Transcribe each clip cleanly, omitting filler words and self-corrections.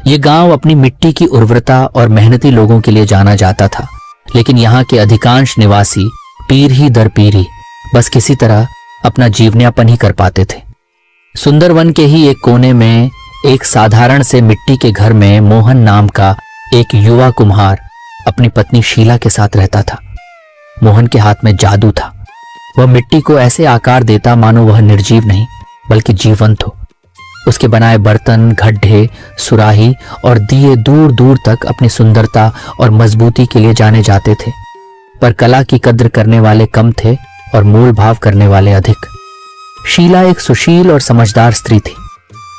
ये गांव अपनी मिट्टी की उर्वरता और मेहनती लोगों के लिए जाना जाता था, लेकिन यहाँ के अधिकांश निवासी पीढ़ी दर पीढ़ी बस किसी तरह अपना जीवनयापन ही कर पाते थे। सुंदरवन के ही एक कोने में एक साधारण से मिट्टी के घर में मोहन नाम का एक युवा कुम्हार अपनी पत्नी शीला के साथ रहता था। मोहन के हाथ में जादू था। वह मिट्टी को ऐसे आकार देता मानो वह निर्जीव नहीं बल्कि जीवंत हो। उसके बनाए बर्तन, गड्ढे, सुराही और दिए दूर दूर तक अपनी सुंदरता और मजबूती के लिए जाने जाते थे, पर कला की कद्र करने वाले कम थे और मूल भाव करने वाले अधिक। शीला एक सुशील और समझदार स्त्री थी।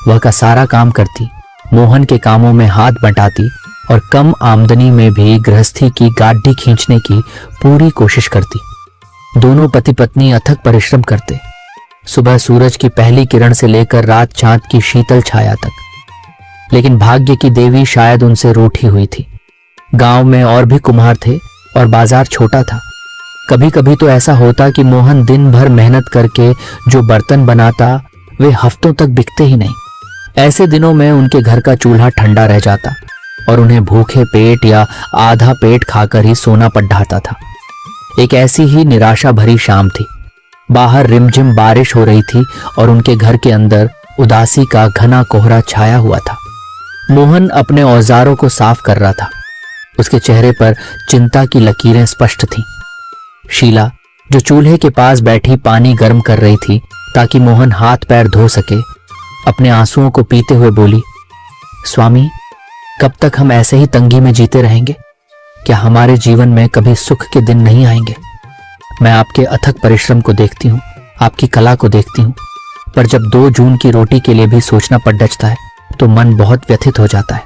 वह का सारा काम करती, मोहन के कामों में हाथ बंटाती और कम आमदनी में भी गृहस्थी की गाढ़ी खींचने की पूरी कोशिश करती। दोनों पति पत्नी अथक परिश्रम करते, सुबह सूरज की पहली किरण से लेकर रात चांद की शीतल छाया तक। लेकिन भाग्य की देवी शायद उनसे रूठी हुई थी। गांव में और भी कुम्हार थे और बाजार छोटा था। कभी कभी तो ऐसा होता कि मोहन दिन भर मेहनत करके जो बर्तन बनाता वे हफ्तों तक बिकते ही नहीं। ऐसे दिनों में उनके घर का चूल्हा ठंडा रह जाता और उन्हें भूखे पेट या आधा पेट खाकर ही सोना पड़ ढाता था। एक ऐसी ही निराशा भरी शाम थी। बाहर रिमझिम बारिश हो रही थी और उनके घर के अंदर उदासी का घना कोहरा छाया हुआ था। मोहन अपने औजारों को साफ कर रहा था। उसके चेहरे पर चिंता की लकीरें स्पष्ट थीं। शीला, जो चूल्हे के पास बैठी पानी गर्म कर रही थी ताकि मोहन हाथ पैर धो सके, अपने आंसुओं को पीते हुए बोली, स्वामी, कब तक हम ऐसे ही तंगी में जीते रहेंगे? क्या हमारे जीवन में कभी सुख के दिन नहीं आएंगे? मैं आपके अथक परिश्रम को देखती हूँ, आपकी कला को देखती हूँ, पर जब 2 जून की रोटी के लिए भी सोचना पड़ डचता है तो मन बहुत व्यथित हो जाता है।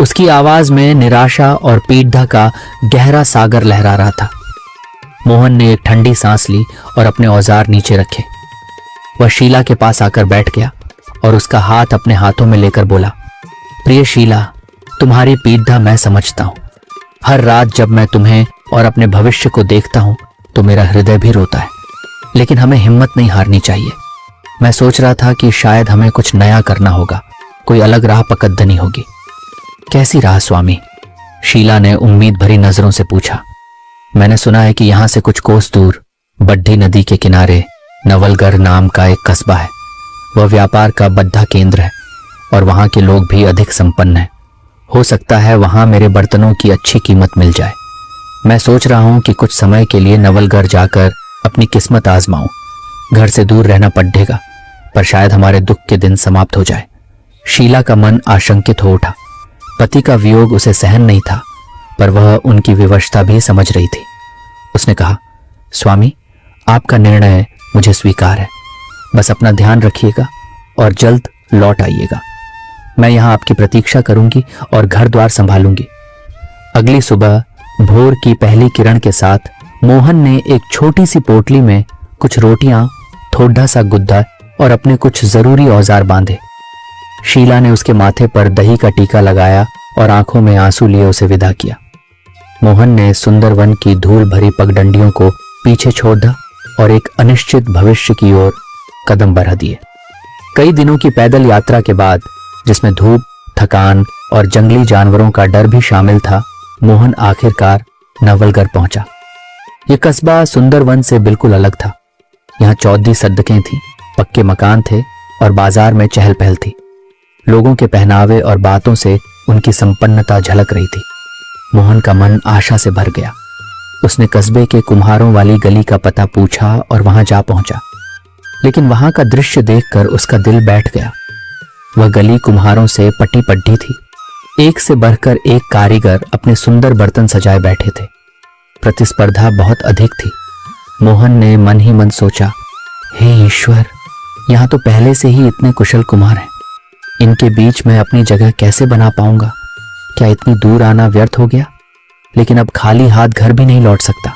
उसकी आवाज में निराशा और पीड़ा का गहरा सागर लहरा रहा था। मोहन ने एक ठंडी सांस ली और अपने औजार नीचे रखे। वह शीला के पास आकर बैठ गया और उसका हाथ अपने हाथों में लेकर बोला, प्रिय शीला, तुम्हारी पीड़ा मैं समझता हूं। हर रात जब मैं तुम्हें और अपने भविष्य को देखता हूं तो मेरा हृदय भी रोता है, लेकिन हमें हिम्मत नहीं हारनी चाहिए। मैं सोच रहा था कि शायद हमें कुछ नया करना होगा, कोई अलग राह पकड़नी होगी। कैसी राह स्वामी? शीला ने उम्मीद भरी नजरों से पूछा। मैंने सुना है कि यहां से कुछ कोस दूर बड्ढी नदी के किनारे नवलगढ़ नाम का एक कस्बा है। वह व्यापार का बद्धा केंद्र है और वहां के लोग भी अधिक संपन्न हैं। हो सकता है वहां मेरे बर्तनों की अच्छी कीमत मिल जाए। मैं सोच रहा हूं कि कुछ समय के लिए नवलगढ़ जाकर अपनी किस्मत आजमाऊं। घर से दूर रहना पड़ेगा, पर शायद हमारे दुख के दिन समाप्त हो जाए। शीला का मन आशंकित हो उठा। पति का वियोग उसे सहन नहीं था, पर वह उनकी विवशता भी समझ रही थी। उसने कहा, स्वामी, आपका निर्णय मुझे स्वीकार है। बस अपना ध्यान रखिएगा और जल्द लौट आइएगा। मैं यहाँ आपकी प्रतीक्षा करूंगी और घर द्वार संभालूंगी। अगली सुबह भोर की पहली किरण के साथ मोहन ने एक छोटी सी पोटली में कुछ रोटियां, थोड़ा सा गुद्दा और अपने कुछ जरूरी औजार बांधे। शीला ने उसके माथे पर दही का टीका लगाया और आंखों में आंसू लिए उसे विदा किया। मोहन ने सुंदरवन की धूल भरी पगडंडियों को पीछे छोड़ दिया और एक अनिश्चित भविष्य की ओर कदम बढ़ा दिए। कई दिनों की पैदल यात्रा के बाद, जिसमें धूप, थकान और जंगली जानवरों का डर भी शामिल था, मोहन आखिरकार नवलगढ़ पहुंचा। यह कस्बा सुंदरवन से बिल्कुल अलग था। यहाँ चौधी सड़कें थीं, पक्के मकान थे और बाजार में चहल पहल थी। लोगों के पहनावे और बातों से उनकी संपन्नता झलक रही थी। मोहन का मन आशा से भर गया। उसने कस्बे के कुम्हारों वाली गली का पता पूछा और वहां जा पहुंचा, लेकिन वहां का दृश्य देखकर उसका दिल बैठ गया। वह गली कुम्हारों से पटी पड्डी थी। एक से बढ़कर एक कारीगर अपने सुंदर बर्तन सजाए बैठे थे। प्रतिस्पर्धा बहुत अधिक थी। मोहन ने मन ही मन सोचा, हे ईश्वर, यहाँ तो पहले से ही इतने कुशल कुम्हार हैं। इनके बीच मैं अपनी जगह कैसे बना पाऊंगा? क्या इतनी दूर आना व्यर्थ हो गया? लेकिन अब खाली हाथ घर भी नहीं लौट सकता।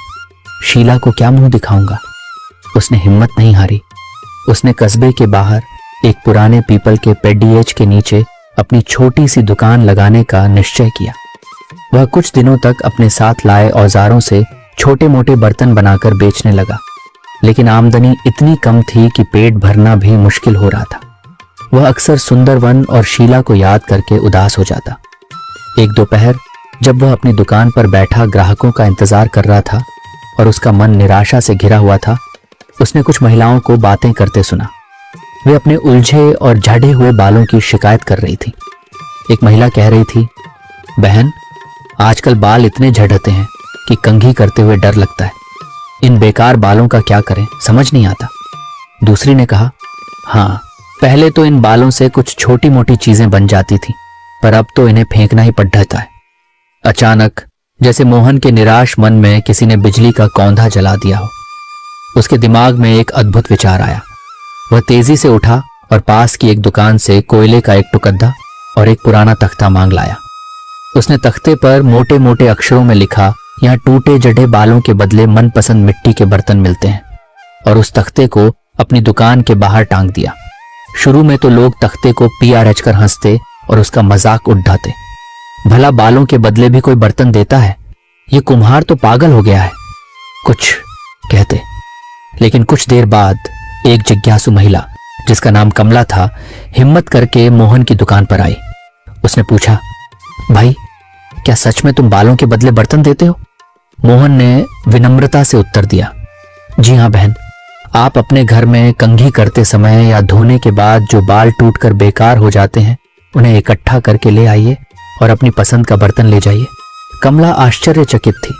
शीला को क्या मुंह दिखाऊंगा? उसने हिम्मत नहीं हारी। उसने कस्बे के बाहर एक पुराने पीपल के पेडिएज के नीचे अपनी छोटी सी दुकान लगाने का निश्चय किया। वह कुछ दिनों तक अपने साथ लाए औजारों से छोटे मोटे बर्तन बनाकर बेचने लगा, लेकिन आमदनी इतनी कम थी कि पेट भरना भी मुश्किल हो रहा था। वह अक्सर सुंदरवन और शीला को याद करके उदास हो जाता। एक दोपहर जब वह अपनी दुकान पर बैठा ग्राहकों का इंतजार कर रहा था और उसका मन निराशा से घिरा हुआ था, उसने कुछ महिलाओं को बातें करते सुना। वे अपने उलझे और झड़े हुए बालों की शिकायत कर रही थी। एक महिला कह रही थी, बहन, आजकल बाल इतने झड़ते हैं कि कंघी करते हुए डर लगता है। इन बेकार बालों का क्या करें, समझ नहीं आता। दूसरी ने कहा, हाँ, पहले तो इन बालों से कुछ छोटी मोटी चीजें बन जाती थी, पर अब तो इन्हें फेंकना ही पड़ जाता है। अचानक जैसे मोहन के निराश मन में किसी ने बिजली का कौंधा जला दिया हो। उसके दिमाग में एक अद्भुत विचार आया। वह तेजी से उठा और पास की एक दुकान से कोयले का एक टुकड़ा और एक पुराना तख्ता मांग लाया। उसने तख्ते पर मोटे मोटे अक्षरों में लिखा, यहाँ टूटे जड़े बालों के बदले मनपसंद मिट्टी के बर्तन मिलते हैं, और उस तख्ते को अपनी दुकान के बाहर टांग दिया। शुरू में तो लोग तख्ते को पीआरएच कर हंसते और उसका मजाक उड़ाते। भला बालों के बदले भी कोई बर्तन देता है? ये कुम्हार तो पागल हो गया है, कुछ कहते। लेकिन कुछ देर बाद एक जिज्ञासु महिला, जिसका नाम कमला था, हिम्मत करके मोहन की दुकान पर आई। उसने पूछा, भाई, क्या सच में तुम बालों के बदले बर्तन देते हो? मोहन ने विनम्रता से उत्तर दिया, जी हाँ बहन, आप अपने घर में कंघी करते समय या धोने के बाद जो बाल टूटकर बेकार हो जाते हैं, उन्हें इकट्ठा करके ले आइए और अपनी पसंद का बर्तन ले जाइए। कमला आश्चर्यचकित थी,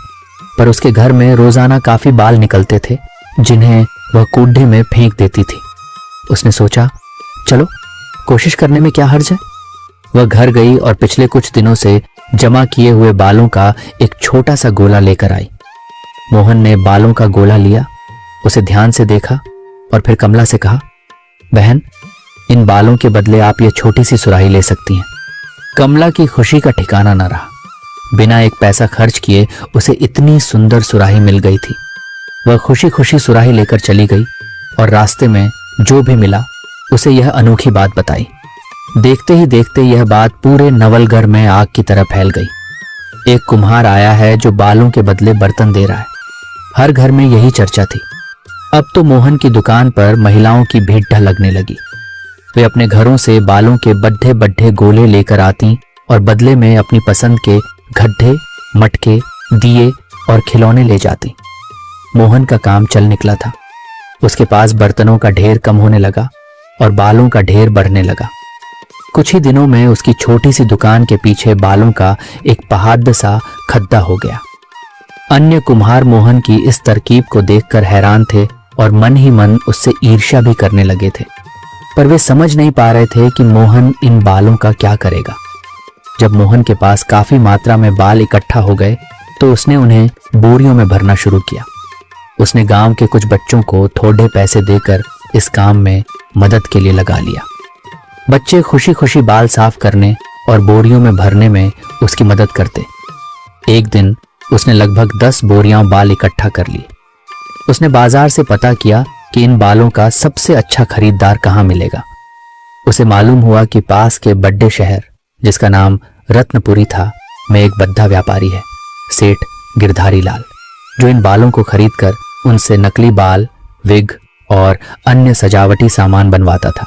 पर उसके घर में रोजाना काफी बाल निकलते थे, जिन्हें वह कूड़े में फेंक देती थी। उसने सोचा, चलो कोशिश करने में क्या हर्ज है। वह घर गई और पिछले कुछ दिनों से जमा किए हुए बालों का एक छोटा सा गोला लेकर आई। मोहन ने बालों का गोला लिया, उसे ध्यान से देखा और फिर कमला से कहा, बहन, इन बालों के बदले आप ये छोटी सी सुराही ले सकती हैं। कमला की खुशी का ठिकाना न रहा। बिना एक पैसा खर्च किए उसे इतनी सुंदर सुराही मिल गई थी। वह खुशी खुशी सुराही लेकर चली गई और रास्ते में जो भी मिला उसे यह अनोखी बात बताई। देखते ही देखते यह बात पूरे नवलगढ़ में आग की तरह फैल गई। एक कुम्हार आया है जो बालों के बदले बर्तन दे रहा है। हर घर में यही चर्चा थी। अब तो मोहन की दुकान पर महिलाओं की भीड़ लगने लगी। वे अपने घरों से बालों के बड्ढे बड्ढे गोले लेकर आती और बदले में अपनी पसंद के गड्ढे, मटके, दिए और खिलौने ले जाती। मोहन का काम चल निकला था। उसके पास बर्तनों का ढेर कम होने लगा और बालों का ढेर बढ़ने लगा। कुछ ही दिनों में उसकी छोटी सी दुकान के पीछे बालों का एक पहाड़ सा खड्डा हो गया। अन्य कुम्हार मोहन की इस तरकीब को देखकर हैरान थे और मन ही मन उससे ईर्ष्या भी करने लगे थे, पर वे समझ नहीं पा रहे थे कि मोहन इन बालों का क्या करेगा। जब मोहन के पास काफी मात्रा में बाल इकट्ठा हो गए तो उसने उन्हें बोरियों में भरना शुरू किया। उसने गांव के कुछ बच्चों को थोड़े पैसे देकर इस काम में मदद के लिए लगा लिया। बच्चे खुशी खुशी बाल साफ करने और बोरियों में भरने में उसकी मदद करते। एक दिन उसने लगभग 10 बोरियां बाल इकट्ठा कर ली। उसने बाजार से पता किया कि इन बालों का सबसे अच्छा खरीदार कहाँ मिलेगा। उसे मालूम हुआ कि पास के बड़े शहर, जिसका नाम रत्नपुरी था, में एक बद्धा व्यापारी है, सेठ गिरधारी लाल, जो इन बालों को खरीदकर उनसे नकली बाल, विग और अन्य सजावटी सामान बनवाता था।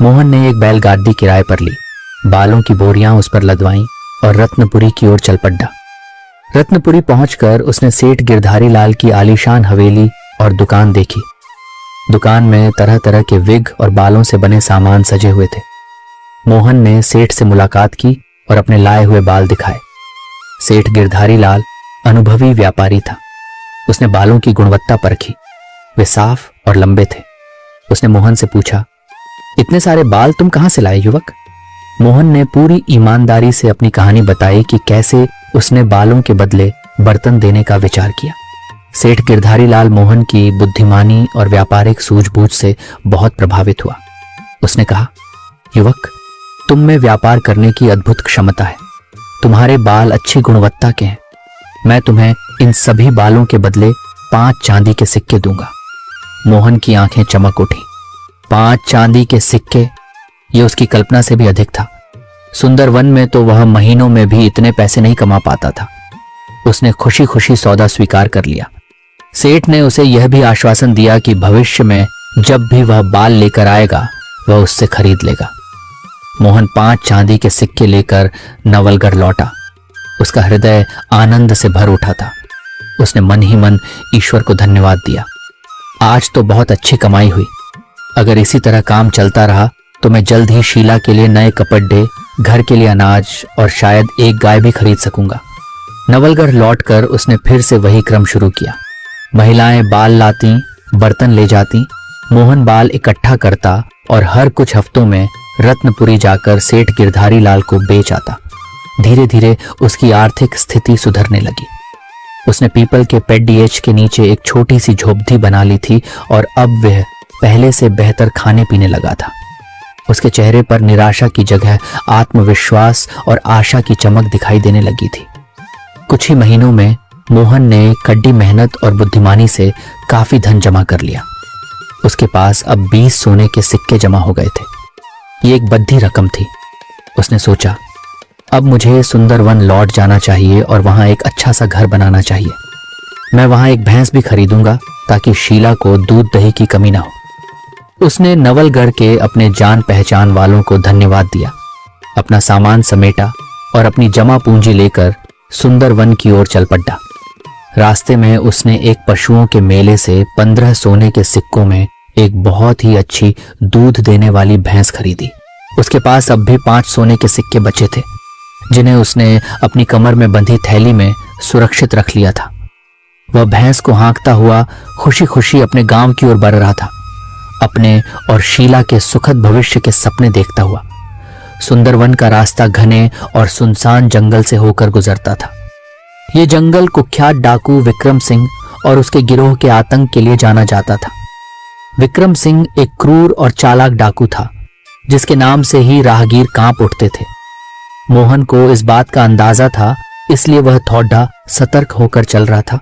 मोहन ने एक बैलगाड़ी किराए पर ली, बालों की बोरियां उस पर लदवाईं और रत्नपुरी की ओर चल पड़ा। रत्नपुरी पहुंचकर उसने सेठ गिरधारी लाल की आलीशान हवेली और दुकान देखी। दुकान में तरह तरह के विग और बालों से बने सामान सजे हुए थे। मोहन ने सेठ से मुलाकात की और अपने लाए हुए बाल दिखाए। सेठ गिरधारी लाल अनुभवी व्यापारी था। उसने बालों की गुणवत्ता परखी। वे साफ और लंबे थे। उसने मोहन से पूछा, इतने सारे बाल तुम कहां से लाए युवक? मोहन ने पूरी ईमानदारी से अपनी कहानी बताई कि कैसे उसने बालों के बदले बर्तन देने का विचार किया। सेठ गिरधारी लाल मोहन की बुद्धिमानी और व्यापारिक सूझबूझ से बहुत प्रभावित हुआ। उसने कहा, युवक, तुम में व्यापार करने की अद्भुत क्षमता है। तुम्हारे बाल अच्छी गुणवत्ता के हैं। मैं तुम्हें इन सभी बालों के बदले 5 चांदी के सिक्के दूंगा। मोहन की आंखें चमक उठी। 5 चांदी के सिक्के, ये उसकी कल्पना से भी अधिक था। सुंदरवन में तो वह महीनों में भी इतने पैसे नहीं कमा पाता था। उसने खुशी खुशी सौदा स्वीकार कर लिया। सेठ ने उसे यह भी आश्वासन दिया कि भविष्य में जब भी वह बाल लेकर आएगा वह उससे खरीद लेगा। मोहन 5 चांदी के सिक्के लेकर नवलगढ़ लौटा। उसका हृदय आनंद से भर उठा था। उसने मन ही मन ईश्वर को धन्यवाद दिया। आज तो बहुत अच्छी कमाई हुई। अगर इसी तरह काम चलता रहा तो मैं जल्द ही शीला के लिए नए कपड़े, घर के लिए अनाज और शायद एक गाय भी खरीद सकूंगा। नवलगढ़ लौटकर उसने फिर से वही क्रम शुरू किया। महिलाएं बाल लाती, बर्तन ले जाती। मोहन बाल इकट्ठा करता और हर कुछ हफ्तों में रत्नपुरी जाकर सेठ गिरधारी लाल को बेच आता। धीरे धीरे उसकी आर्थिक स्थिति सुधरने लगी। उसने पीपल के पेडीएच के नीचे एक छोटी सी झोपड़ी बना ली थी और अब वह पहले से बेहतर खाने पीने लगा था। उसके चेहरे पर निराशा की जगह आत्मविश्वास और आशा की चमक दिखाई देने लगी थी। कुछ ही महीनों में मोहन ने कड़ी मेहनत और बुद्धिमानी से काफी धन जमा कर लिया। उसके पास अब 20 सोने के सिक्के जमा हो गए थे। ये एक बद्धी रकम थी। उसने सोचा, अब मुझे सुंदरवन लौट जाना चाहिए और वहां एक अच्छा सा घर बनाना चाहिए। मैं वहां एक भैंस भी खरीदूंगा ताकि शीला को दूध दही की कमी ना हो। उसने नवलगढ़ के अपने जान पहचान वालों को धन्यवाद दिया, अपना सामान समेटा और अपनी जमा पूंजी लेकर सुंदरवन की ओर चल पड़ा। रास्ते में उसने एक पशुओं के मेले से 15 सोने के सिक्कों में एक बहुत ही अच्छी दूध देने वाली भैंस खरीदी। उसके पास अब भी 5 सोने के सिक्के बचे थे, जिन्हें उसने अपनी कमर में बंधी थैली में सुरक्षित रख लिया था। वह भैंस को हाँकता हुआ खुशी खुशी अपने गांव की ओर बढ़ रहा था, अपने और शीला के सुखद भविष्य के सपने देखता हुआ। सुंदरवन का रास्ता घने और सुनसान जंगल से होकर गुजरता था। यह जंगल कुख्यात डाकू विक्रम सिंह और उसके गिरोह के आतंक के लिए जाना जाता था। विक्रम सिंह एक क्रूर और चालाक डाकू था, जिसके नाम से ही राहगीर कांप उठते थे। मोहन को इस बात का अंदाजा था, इसलिए वह थोड़ा सतर्क होकर चल रहा था।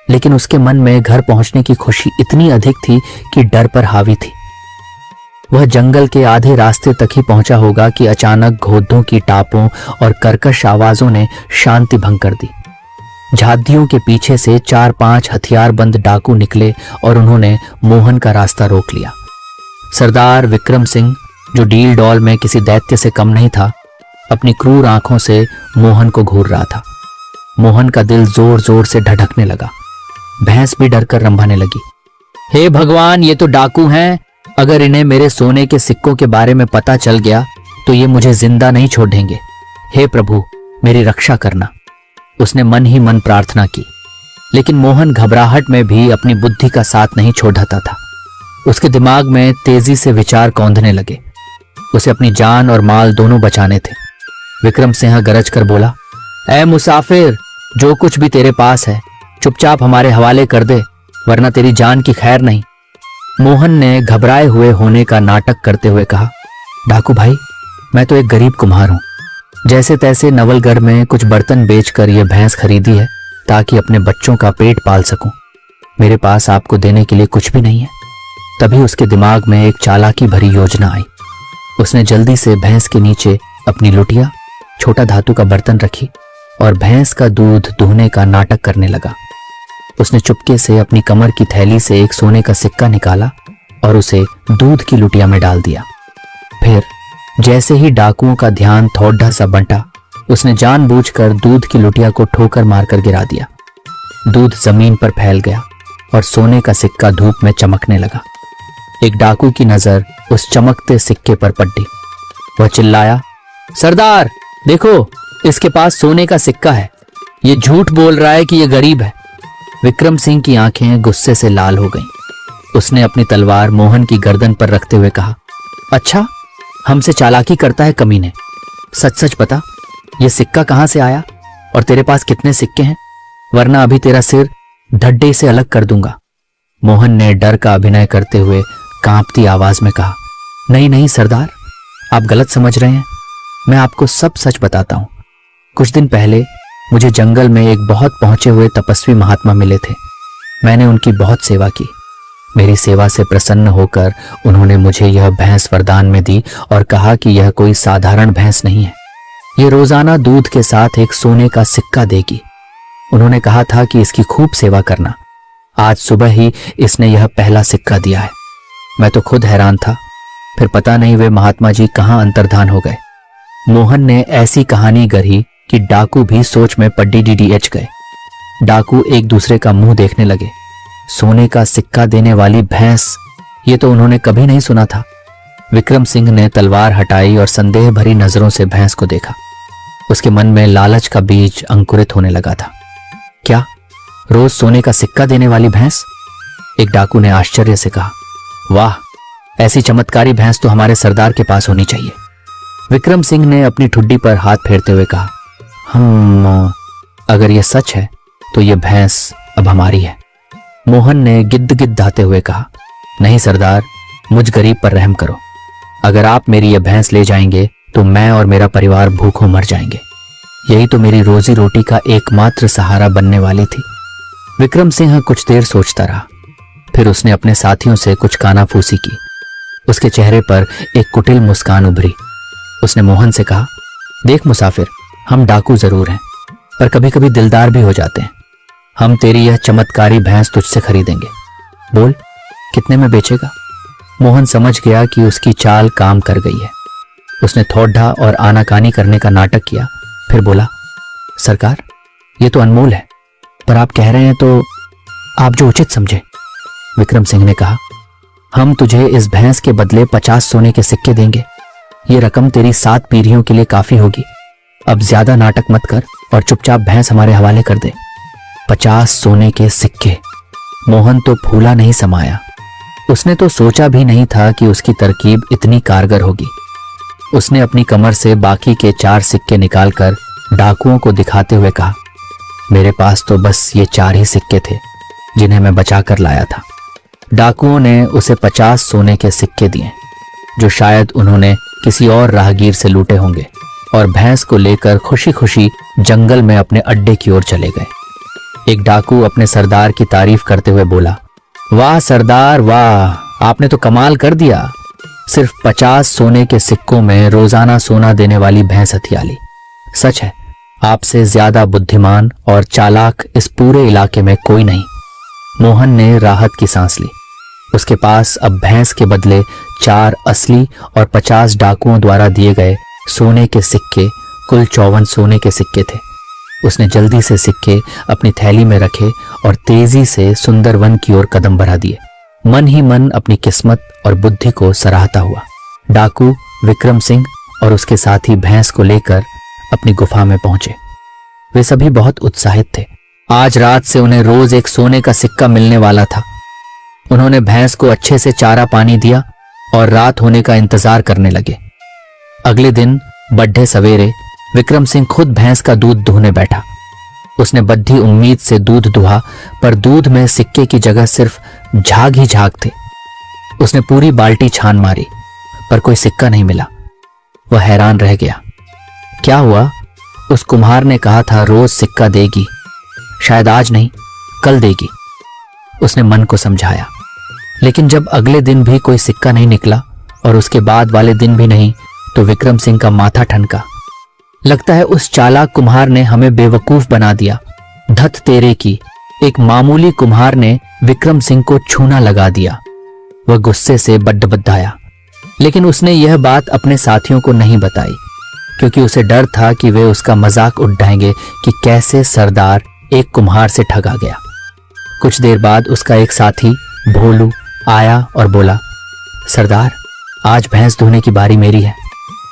लेकिन उसके मन में घर पहुंचने की खुशी इतनी अधिक थी कि डर पर हावी थी। वह जंगल के आधे रास्ते तक ही पहुंचा होगा कि अचानक घोड़ों की टापों और कर्कश आवाजों ने शांति भंग कर दी। झादियों के पीछे से 4-5 हथियारबंद डाकू निकले और उन्होंने मोहन का रास्ता रोक लिया। सरदार विक्रम सिंह, जो डील डॉल में किसी दैत्य से कम नहीं था, अपनी क्रूर आंखों से मोहन को घूर रहा था। मोहन का दिल जोर जोर से धड़कने लगा। भैंस भी डरकर रंभाने लगी। हे भगवान, ये तो डाकू हैं। अगर इन्हें मेरे सोने के सिक्कों के बारे में पता चल गया तो ये मुझे जिंदा नहीं छोड़ेंगे। हे प्रभु, मेरी रक्षा करना। उसने मन ही मन प्रार्थना की। लेकिन मोहन घबराहट में भी अपनी बुद्धि का साथ नहीं छोड़ता था। उसके दिमाग में तेजी से विचार कौंधने लगे। उसे अपनी जान और माल दोनों बचाने थे। विक्रम सिंह गरज कर बोला, ऐ मुसाफिर, जो कुछ भी तेरे पास है चुपचाप हमारे हवाले कर दे, वरना तेरी जान की खैर नहीं। मोहन ने घबराए हुए होने का नाटक करते हुए कहा, डाकू भाई, मैं तो एक गरीब कुम्हार हूं। जैसे तैसे नवलगढ़ में कुछ बर्तन बेचकर यह भैंस खरीदी है ताकि अपने बच्चों का पेट पाल सकूं। मेरे पास आपको देने के लिए कुछ भी नहीं है। तभी उसके दिमाग में एक चालाकी भरी योजना आई। उसने जल्दी से भैंस के नीचे अपनी लुटिया, छोटा धातु का बर्तन रखी और भैंस का दूध दूहने का नाटक करने लगा। उसने चुपके से अपनी कमर की थैली से एक सोने का सिक्का निकाला और उसे दूध की लुटिया में डाल दिया। फिर जैसे ही डाकुओं का ध्यान थोड़ा सा बंटा, उसने जानबूझकर दूध की लुटिया को ठोकर मारकर गिरा दिया। दूध जमीन पर फैल गया और सोने का सिक्का धूप में चमकने लगा। एक डाकू की नजर उस चमकते सिक्के पर पड़ी। वह चिल्लाया, सरदार देखो, इसके पास सोने का सिक्का है। ये झूठ बोल रहा है कि ये गरीब है। विक्रम सिंह की आंखें गुस्से से लाल हो गईं। उसने अपनी तलवार मोहन की गर्दन पर रखते हुए कहा, अच्छा, हमसे चालाकी करता है कमीने। सच सच बता, ये सिक्का कहां से आया और तेरे पास कितने सिक्के हैं, वरना अभी तेरा सिर ढड्डे से अलग कर दूंगा। मोहन ने डर का अभिनय करते हुए कांपती आवाज में कहा, नहीं नहीं सरदार, आप गलत समझ रहे हैं। मैं आपको सब सच बताता हूं। कुछ दिन पहले मुझे जंगल में एक बहुत पहुंचे हुए तपस्वी महात्मा मिले थे। मैंने उनकी बहुत सेवा की। मेरी सेवा से प्रसन्न होकर उन्होंने मुझे यह भैंस वरदान में दी और कहा कि यह कोई साधारण भैंस नहीं है, ये रोजाना दूध के साथ एक सोने का सिक्का देगी। उन्होंने कहा था कि इसकी खूब सेवा करना। आज सुबह ही इसने यह पहला सिक्का दिया है। मैं तो खुद हैरान था। फिर पता नहीं वे महात्मा जी कहां अंतर्धान हो गए। मोहन ने ऐसी कहानी गढ़ी कि डाकू भी सोच में पड्डीडीडीएच गए। डाकू एक दूसरे का मुंह देखने लगे। सोने का सिक्का देने वाली भैंस, ये तो उन्होंने कभी नहीं सुना था। विक्रम सिंह ने तलवार हटाई और संदेह भरी नजरों से भैंस को देखा। उसके मन में लालच का बीज अंकुरित होने लगा था। क्या रोज सोने का सिक्का देने वाली भैंस? एक डाकू ने आश्चर्य से कहा। वाह, ऐसी चमत्कारी भैंस तो हमारे सरदार के पास होनी चाहिए। विक्रम सिंह ने अपनी ठुड्डी पर हाथ फेरते हुए कहा, अगर यह सच है तो यह भैंस अब हमारी है। मोहन ने गिद्दाते हुए कहा, नहीं सरदार, मुझ गरीब पर रहम करो। अगर आप मेरी यह भैंस ले जाएंगे तो मैं और मेरा परिवार भूखों मर जाएंगे। यही तो मेरी रोजी रोटी का एकमात्र सहारा बनने वाली थी। विक्रम सिंह कुछ देर सोचता रहा, फिर उसने अपने साथियों से कुछ कानाफूसी की। उसके चेहरे पर एक कुटिल मुस्कान उभरी। उसने मोहन से कहा, देख मुसाफिर, हम डाकू जरूर हैं, पर कभी कभी दिलदार भी हो जाते हैं। हम तेरी यह चमत्कारी भैंस तुझसे खरीदेंगे। बोल, कितने में बेचेगा? मोहन समझ गया कि उसकी चाल काम कर गई है। उसने थोड़ा और आनाकानी करने का नाटक किया, फिर बोला, सरकार, ये तो अनमोल है, पर आप कह रहे हैं तो आप जो उचित समझे। विक्रम सिंह ने कहा, हम तुझे इस भैंस के बदले 50 सोने के सिक्के देंगे। ये रकम तेरी 7 पीढ़ियों के लिए काफी होगी। अब ज्यादा नाटक मत कर और चुपचाप भैंस हमारे हवाले कर दे। 50 सोने के सिक्के। मोहन तो फूला नहीं समाया। उसने तो सोचा भी नहीं था कि उसकी तरकीब इतनी कारगर होगी। उसने अपनी कमर से बाकी के 4 सिक्के निकालकर डाकुओं को दिखाते हुए कहा, मेरे पास तो बस ये 4 ही सिक्के थे जिन्हें मैं बचा कर लाया था। डाकुओं ने उसे 50 सोने के सिक्के दिए, जो शायद उन्होंने किसी और राहगीर से लूटे होंगे, और भैंस को लेकर खुशी खुशी जंगल में अपने अड्डे की ओर चले गए। एक डाकू अपने सरदार की तारीफ करते हुए बोला, वाह सरदार वाह, आपने तो कमाल कर दिया। सिर्फ 50 सोने के सिक्कों में रोजाना सोना देने वाली भैंस हथियाली। सच है, आपसे ज्यादा बुद्धिमान और चालाक इस पूरे इलाके में कोई नहीं। मोहन ने राहत की सांस ली। उसके पास अब भैंस के बदले 4 असली और 50 डाकुओं द्वारा दिए गए सोने के सिक्के, कुल 54 सोने के सिक्के थे। उसने जल्दी से सिक्के अपनी थैली में रखे और तेजी से सुंदरवन की ओर कदम बढ़ा दिए, मन ही मन अपनी किस्मत और बुद्धि को सराहता हुआ। डाकू विक्रम सिंह और उसके साथी भैंस को लेकर अपनी गुफा में पहुंचे। वे सभी बहुत उत्साहित थे। आज रात से उन्हें रोज एक सोने का सिक्का मिलने वाला था। उन्होंने भैंस को अच्छे से चारा पानी दिया और रात होने का इंतजार करने लगे। अगले दिन बड्ढे सवेरे विक्रम सिंह खुद भैंस का दूध दुहने बैठा। उसने बद्धी उम्मीद से दूध दुहा, पर दूध में सिक्के की जगह सिर्फ झाग ही झाग थे। उसने पूरी बाल्टी छान मारी, पर कोई सिक्का नहीं मिला। वह हैरान रह गया। क्या हुआ? उस कुम्हार ने कहा था रोज सिक्का देगी, शायद आज नहीं कल देगी। उसने मन को समझाया, लेकिन जब अगले दिन भी कोई सिक्का नहीं निकला और उसके बाद वाले दिन भी नहीं, तो विक्रम सिंह का माथा ठनका। लगता है उस चालाक कुम्हार ने हमें बेवकूफ बना दिया। धत तेरे की, एक मामूली कुम्हार ने विक्रम सिंह को छूना लगा दिया। वह गुस्से से बड्डबड्डाया, लेकिन उसने यह बात अपने साथियों को नहीं बताई, क्योंकि उसे डर था कि वे उसका मजाक उड़ाएंगे कि कैसे सरदार एक कुम्हार से ठगा गया। कुछ देर बाद उसका एक साथी भोलू आया और बोला, सरदार, आज भैंस धोने की बारी मेरी है,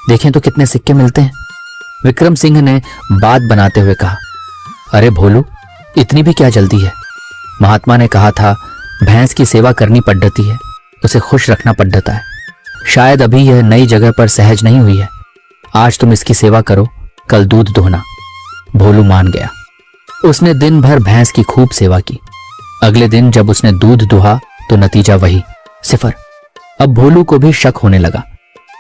देखें तो कितने सिक्के मिलते हैं। विक्रम सिंह ने बात बनाते हुए कहा, अरे भोलू, इतनी भी क्या जल्दी है? महात्मा ने कहा था भैंस की सेवा करनी पद्धति है, उसे खुश रखना पद्धति है। शायद अभी यह नई जगह पर सहज नहीं हुई है। आज तुम इसकी सेवा करो, कल दूध दोहना। भोलू मान गया। उसने दिन भर भैंस की खूब सेवा की। अगले दिन जब उसने दूध दुहा तो नतीजा वही, 0। अब भोलू को भी शक होने लगा।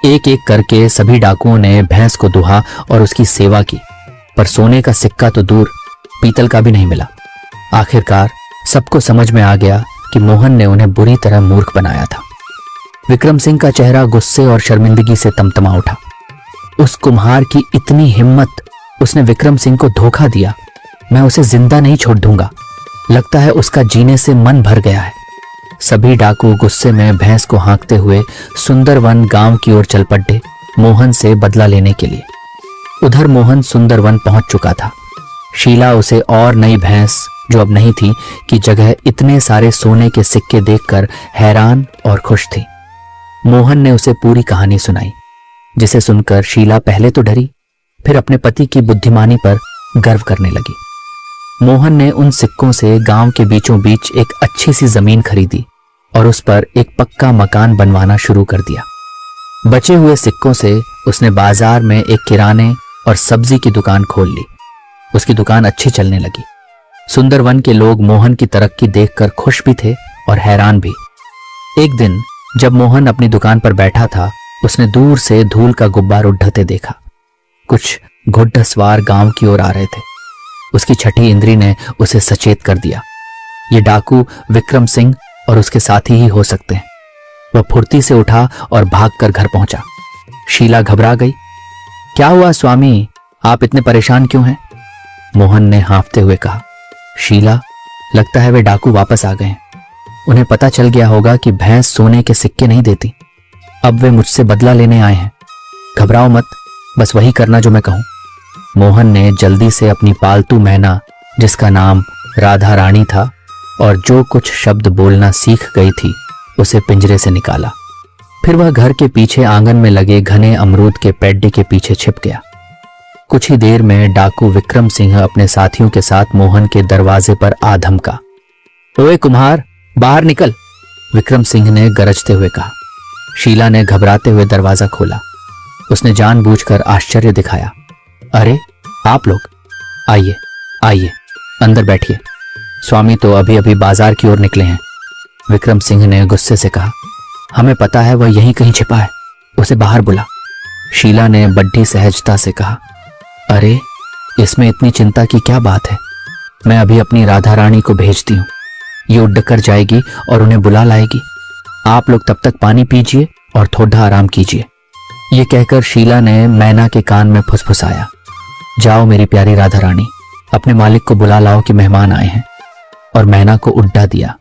एक एक करके सभी डाकुओं ने भैंस को दुहा और उसकी सेवा की, पर सोने का सिक्का तो दूर, पीतल का भी नहीं मिला। आखिरकार सबको समझ में आ गया कि मोहन ने उन्हें बुरी तरह मूर्ख बनाया था। विक्रम सिंह का चेहरा गुस्से और शर्मिंदगी से तमतमा उठा। उस कुम्हार की इतनी हिम्मत, उसने विक्रम सिंह को धोखा दिया। मैं उसे जिंदा नहीं छोड़ दूंगा। लगता है उसका जीने से मन भर गया है। सभी डाकू गुस्से में भैंस को हाँकते हुए सुंदरवन गांव की ओर चल पड़े मोहन से बदला लेने के लिए। उधर मोहन सुंदरवन पहुंच चुका था। शीला उसे और नई भैंस, जो अब नहीं थी, की जगह इतने सारे सोने के सिक्के देखकर हैरान और खुश थी। मोहन ने उसे पूरी कहानी सुनाई, जिसे सुनकर शीला पहले तो डरी, फिर अपने पति की बुद्धिमानी पर गर्व करने लगी। मोहन ने उन सिक्कों से गांव के बीचों बीच एक अच्छी सी जमीन खरीदी और उस पर एक पक्का मकान बनवाना शुरू कर दिया। बचे हुए सिक्कों से उसने बाजार में एक किराने और सब्जी की दुकान खोल ली। उसकी दुकान अच्छी चलने लगी। सुंदरवन के लोग मोहन की तरक्की देखकर खुश भी थे और हैरान भी। एक दिन जब मोहन अपनी दुकान पर बैठा था, उसने दूर से धूल का गुब्बार उड़ते देखा। कुछ घुड़सवार गांव की ओर आ रहे थे। उसकी छठी इंद्री ने उसे सचेत कर दिया। ये डाकू विक्रम सिंह और उसके साथी ही हो सकते हैं। वह फुर्ती से उठा और भागकर घर पहुंचा। शीला घबरा गई। क्या हुआ स्वामी, आप इतने परेशान क्यों हैं? मोहन ने हाँफते हुए कहा। शीला, लगता है वे डाकू वापस आ गए हैं। उन्हें पता चल गया होगा कि भैंस सोने के सिक्के नहीं देती। अब वे मुझसे बदला लेने आए हैं। घबराओ मत, बस वही करना जो मैं कहूं। मोहन ने जल्दी से अपनी पालतू मैना, जिसका नाम राधा रानी था और जो कुछ शब्द बोलना सीख गई थी, उसे पिंजरे से निकाला। फिर वह घर के पीछे आंगन में लगे घने अमरूद के पेड्डे के पीछे छिप गया। कुछ ही देर में डाकू विक्रम सिंह अपने साथियों के साथ मोहन के दरवाजे पर आ धमका। ओए कुम्हार, बाहर निकल, विक्रम सिंह ने गरजते हुए कहा। शीला ने घबराते हुए दरवाजा खोला। उसने जानबूझकर आश्चर्य दिखाया। अरे आप लोग, आइए आइए, अंदर बैठिए। स्वामी तो अभी अभी बाजार की ओर निकले हैं। विक्रम सिंह ने गुस्से से कहा। हमें पता है वह यहीं कहीं छिपा है, उसे बाहर बुला। शीला ने बड्ढी सहजता से कहा। अरे इसमें इतनी चिंता की क्या बात है? मैं अभी अपनी राधा रानी को भेजती हूँ। ये उड़ कर जाएगी और उन्हें बुला लाएगी। आप लोग तब तक पानी पीजिए और थोड़ा आराम कीजिए। ये कहकर शीला ने मैना के कान में फुसफुसाया। जाओ मेरी प्यारी राधा रानी, अपने मालिक को बुला लाओ कि मेहमान आए हैं। और मैना को उड्डा दिया।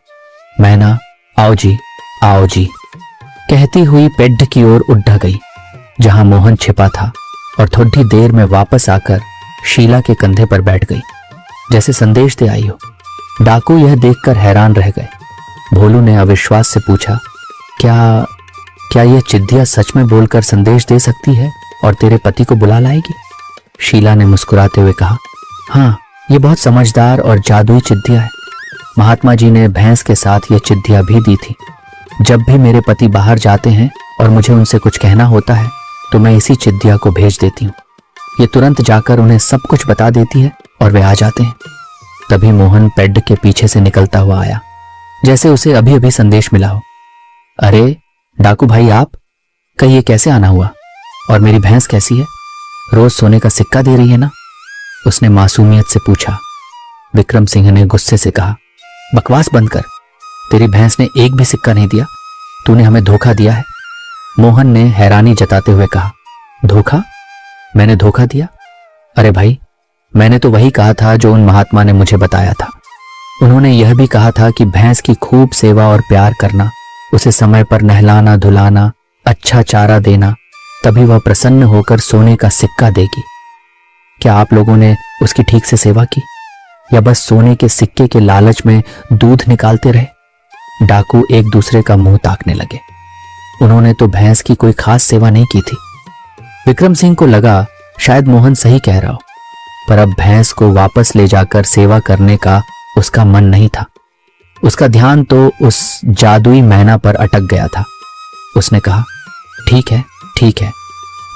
मैना, आओ जी, आओ जी, कहती हुई पेड्ड की ओर उड्डा गई, जहां मोहन छिपा था, और थोड़ी देर में वापस आकर शीला के कंधे पर बैठ गई, जैसे संदेश दे आई हो। डाकू यह देखकर हैरान रह गए। भोलू ने अविश्वास से पूछा, क्या यह चिद्दिया सच में बोलकर संदेश दे सकती है और तेरे पति को बुला लाएगी? शीला ने मुस्कुराते हुए कहा। हाँ, ये बहुत समझदार और जादुई चिद्दिया है। महात्मा जी ने भैंस के साथ यह चिद्दिया भी दी थी। जब भी मेरे पति बाहर जाते हैं और मुझे उनसे कुछ कहना होता है, तो मैं इसी चिद्दिया को भेज देती हूँ। ये तुरंत जाकर उन्हें सब कुछ बता देती है और वे आ जाते हैं। तभी मोहन पेड के पीछे से निकलता हुआ आया, जैसे उसे अभी अभी संदेश मिला हो। अरे डाकू भाई, आप कहिए कैसे आना हुआ? और मेरी भैंस कैसी है? रोज सोने का सिक्का दे रही है ना? उसने मासूमियत से पूछा। विक्रम सिंह ने गुस्से से कहा। बकवास बंद कर, तेरी भैंस ने एक भी सिक्का नहीं दिया। तूने हमें धोखा दिया है। मोहन ने हैरानी जताते हुए कहा। धोखा? मैंने धोखा दिया? अरे भाई, मैंने तो वही कहा था जो उन महात्मा ने मुझे बताया था। उन्होंने यह भी कहा था कि भैंस की खूब सेवा और प्यार करना, उसे समय पर नहलाना धुलाना, अच्छा चारा देना, तभी वह प्रसन्न होकर सोने का सिक्का देगी। क्या आप लोगों ने उसकी ठीक से सेवा की, या बस सोने के सिक्के के लालच में दूध निकालते रहे? डाकू एक दूसरे का मुंह ताकने लगे। उन्होंने तो भैंस की कोई खास सेवा नहीं की थी। विक्रम सिंह को लगा शायद मोहन सही कह रहा हो, पर अब भैंस को वापस ले जाकर सेवा करने का उसका मन नहीं था। उसका ध्यान तो उस जादुई मैना पर अटक गया था। उसने कहा, ठीक है,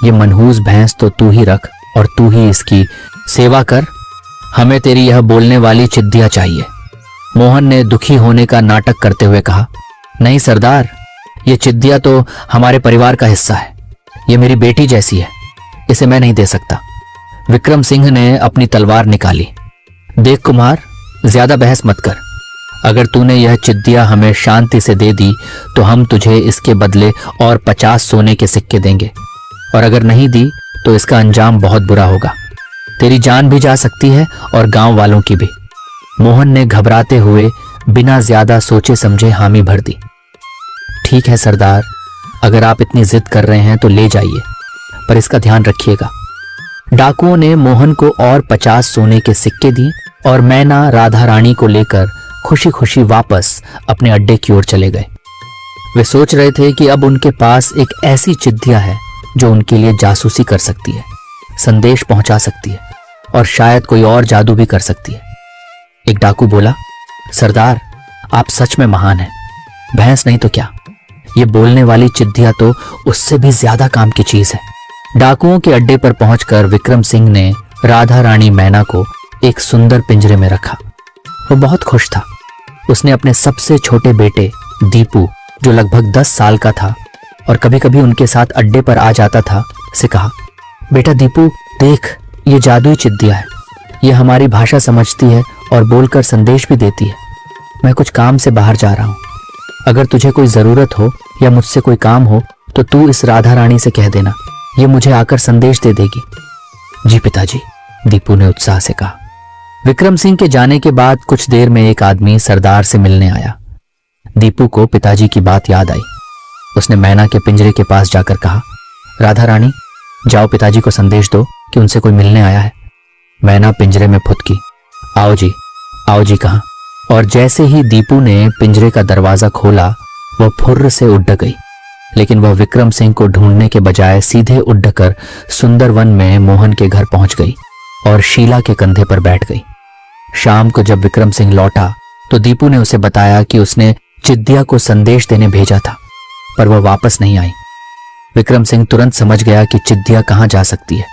ये मनहूस भैंस तो तू ही रख और तू ही इसकी सेवा कर। हमें तेरी यह बोलने वाली चिद्दिया चाहिए। मोहन ने दुखी होने का नाटक करते हुए कहा। नहीं सरदार, ये चिद्दिया तो हमारे परिवार का हिस्सा है। ये मेरी बेटी जैसी है, इसे मैं नहीं दे सकता। विक्रम सिंह ने अपनी तलवार निकाली। देख कुमार, ज्यादा बहस मत कर। अगर तूने यह चिद्दिया हमें शांति से दे दी तो हम तुझे इसके बदले और 50 सोने के सिक्के देंगे, और अगर नहीं दी तो इसका अंजाम बहुत बुरा होगा। तेरी जान भी जा सकती है और गांव वालों की भी। मोहन ने घबराते हुए बिना ज्यादा सोचे समझे हामी भर दी। ठीक है सरदार, अगर आप इतनी जिद कर रहे हैं तो ले जाइए, पर इसका ध्यान रखिएगा। डाकुओं ने मोहन को और 50 सोने के सिक्के दी और मैना राधा रानी को लेकर खुशी खुशी वापस अपने अड्डे की ओर चले गए। वे सोच रहे थे कि अब उनके पास एक ऐसी चिद्दिया है जो उनके लिए जासूसी कर सकती है, संदेश पहुंचा सकती है और शायद कोई और जादू भी कर सकती है। एक डाकू बोला, सरदार, आप सच में महान हैं। भैंस नहीं तो क्या, ये बोलने वाली चिद्दिया तो उससे भी ज्यादा काम की चीज है। डाकुओं के अड्डे पर पहुंचकर विक्रम सिंह ने राधा रानी मैना को एक सुंदर पिंजरे में रखा। वो बहुत खुश था। उसने अपने सबसे छोटे बेटे दीपू, जो लगभग 10 साल का था और कभी कभी उनके साथ अड्डे पर आ जाता था, से कहा, बेटा दीपू, देख, ये जादुई चिद्दिया है। ये हमारी भाषा समझती है और बोलकर संदेश भी देती है। मैं कुछ काम से बाहर जा रहा हूं। अगर तुझे कोई जरूरत हो या मुझसे कोई काम हो तो तू इस राधा रानी से कह देना, ये मुझे आकर संदेश दे देगी। जी पिताजी, दीपू ने उत्साह से कहा। विक्रम सिंह के जाने के बाद कुछ देर में एक आदमी सरदार से मिलने आया। दीपू को पिताजी की बात याद आई। उसने मैना के पिंजरे के पास जाकर कहा, राधा रानी, जाओ पिताजी को संदेश दो कि उनसे कोई मिलने आया है। मैना पिंजरे में फुदकी, आओ जी कहा। और जैसे ही दीपू ने पिंजरे का दरवाजा खोला, वह फुर्र से उड़ गई। लेकिन वह विक्रम सिंह को ढूंढने के बजाय सीधे उड़कर सुंदरवन में मोहन के घर पहुंच गई और शीला के कंधे पर बैठ गई। शाम को जब विक्रम सिंह लौटा तो दीपू ने उसे बताया कि उसने चिद्दिया को संदेश देने भेजा था, पर वह वापस नहीं आई। विक्रम सिंह तुरंत समझ गया कि चिद्दिया कहां जा सकती है।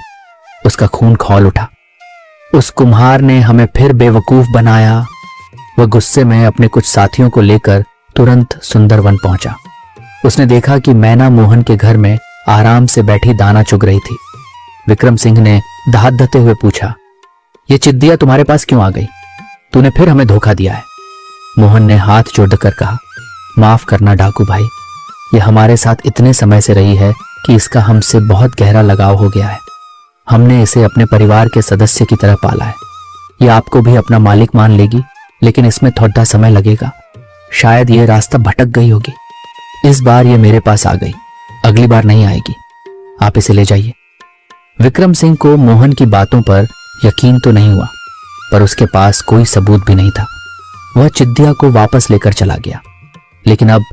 उसका खून खौल उठा। उस कुम्हार ने हमें फिर बेवकूफ बनाया। वह गुस्से में अपने कुछ साथियों को लेकर तुरंत सुंदरवन पहुंचा। उसने देखा कि मैना मोहन के घर में आराम से बैठी दाना चुग रही थी। विक्रम सिंह ने दहादते हुए पूछा, ये चिद्दिया तुम्हारे पास क्यों आ गई? तूने फिर हमें धोखा दिया है। मोहन ने हाथ जोड़कर कहा, माफ करना डाकू भाई, यह हमारे साथ इतने समय से रही है कि इसका हमसे बहुत गहरा लगाव हो गया है। हमने इसे अपने परिवार के सदस्य की तरह पाला है। यह आपको भी अपना मालिक मान लेगी, लेकिन इसमें थोड़ा समय लगेगा। शायद यह रास्ता भटक गई होगी। इस बार यह मेरे पास आ गई, अगली बार नहीं आएगी। आप इसे ले जाइए। विक्रम सिंह को मोहन की बातों पर यकीन तो नहीं हुआ, पर उसके पास कोई सबूत भी नहीं था। वह चिद्दिया को वापस लेकर चला गया। लेकिन अब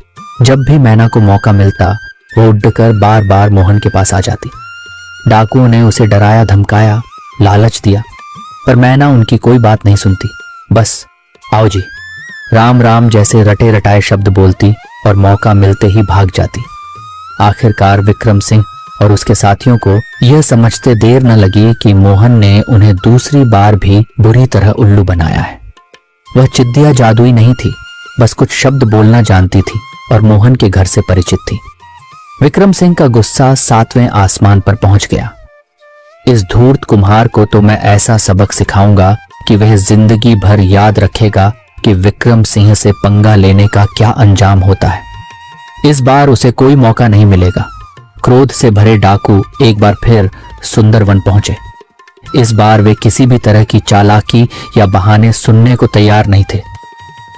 जब भी मैना को मौका मिलता, वो उड़कर बार बार मोहन के पास आ जाती। डाकुओं ने उसे डराया, धमकाया, लालच दिया, पर मैना उनकी कोई बात नहीं सुनती। बस आओ जी, राम राम जैसे रटे रटाए शब्द बोलती और मौका मिलते ही भाग जाती। आखिरकार विक्रम सिंह और उसके साथियों को यह समझते देर न लगी कि मोहन ने उन्हें दूसरी बार भी बुरी तरह उल्लू बनाया है। वह चिद्दिया जादुई नहीं थी, बस कुछ शब्द बोलना जानती थी और मोहन के घर से परिचित थी। विक्रम सिंह का गुस्सा 7वें आसमान पर पहुंच गया। इस धूर्त कुम्हार को तो मैं ऐसा सबक सिखाऊंगा कि वह जिंदगी भर याद रखेगा कि विक्रम सिंह से पंगा लेने का क्या अंजाम होता है। इस बार उसे कोई मौका नहीं मिलेगा। क्रोध से भरे डाकू एक बार फिर सुंदरवन पहुंचे। इस बार वे किसी भी तरह की चालाकी या बहाने सुनने को तैयार नहीं थे।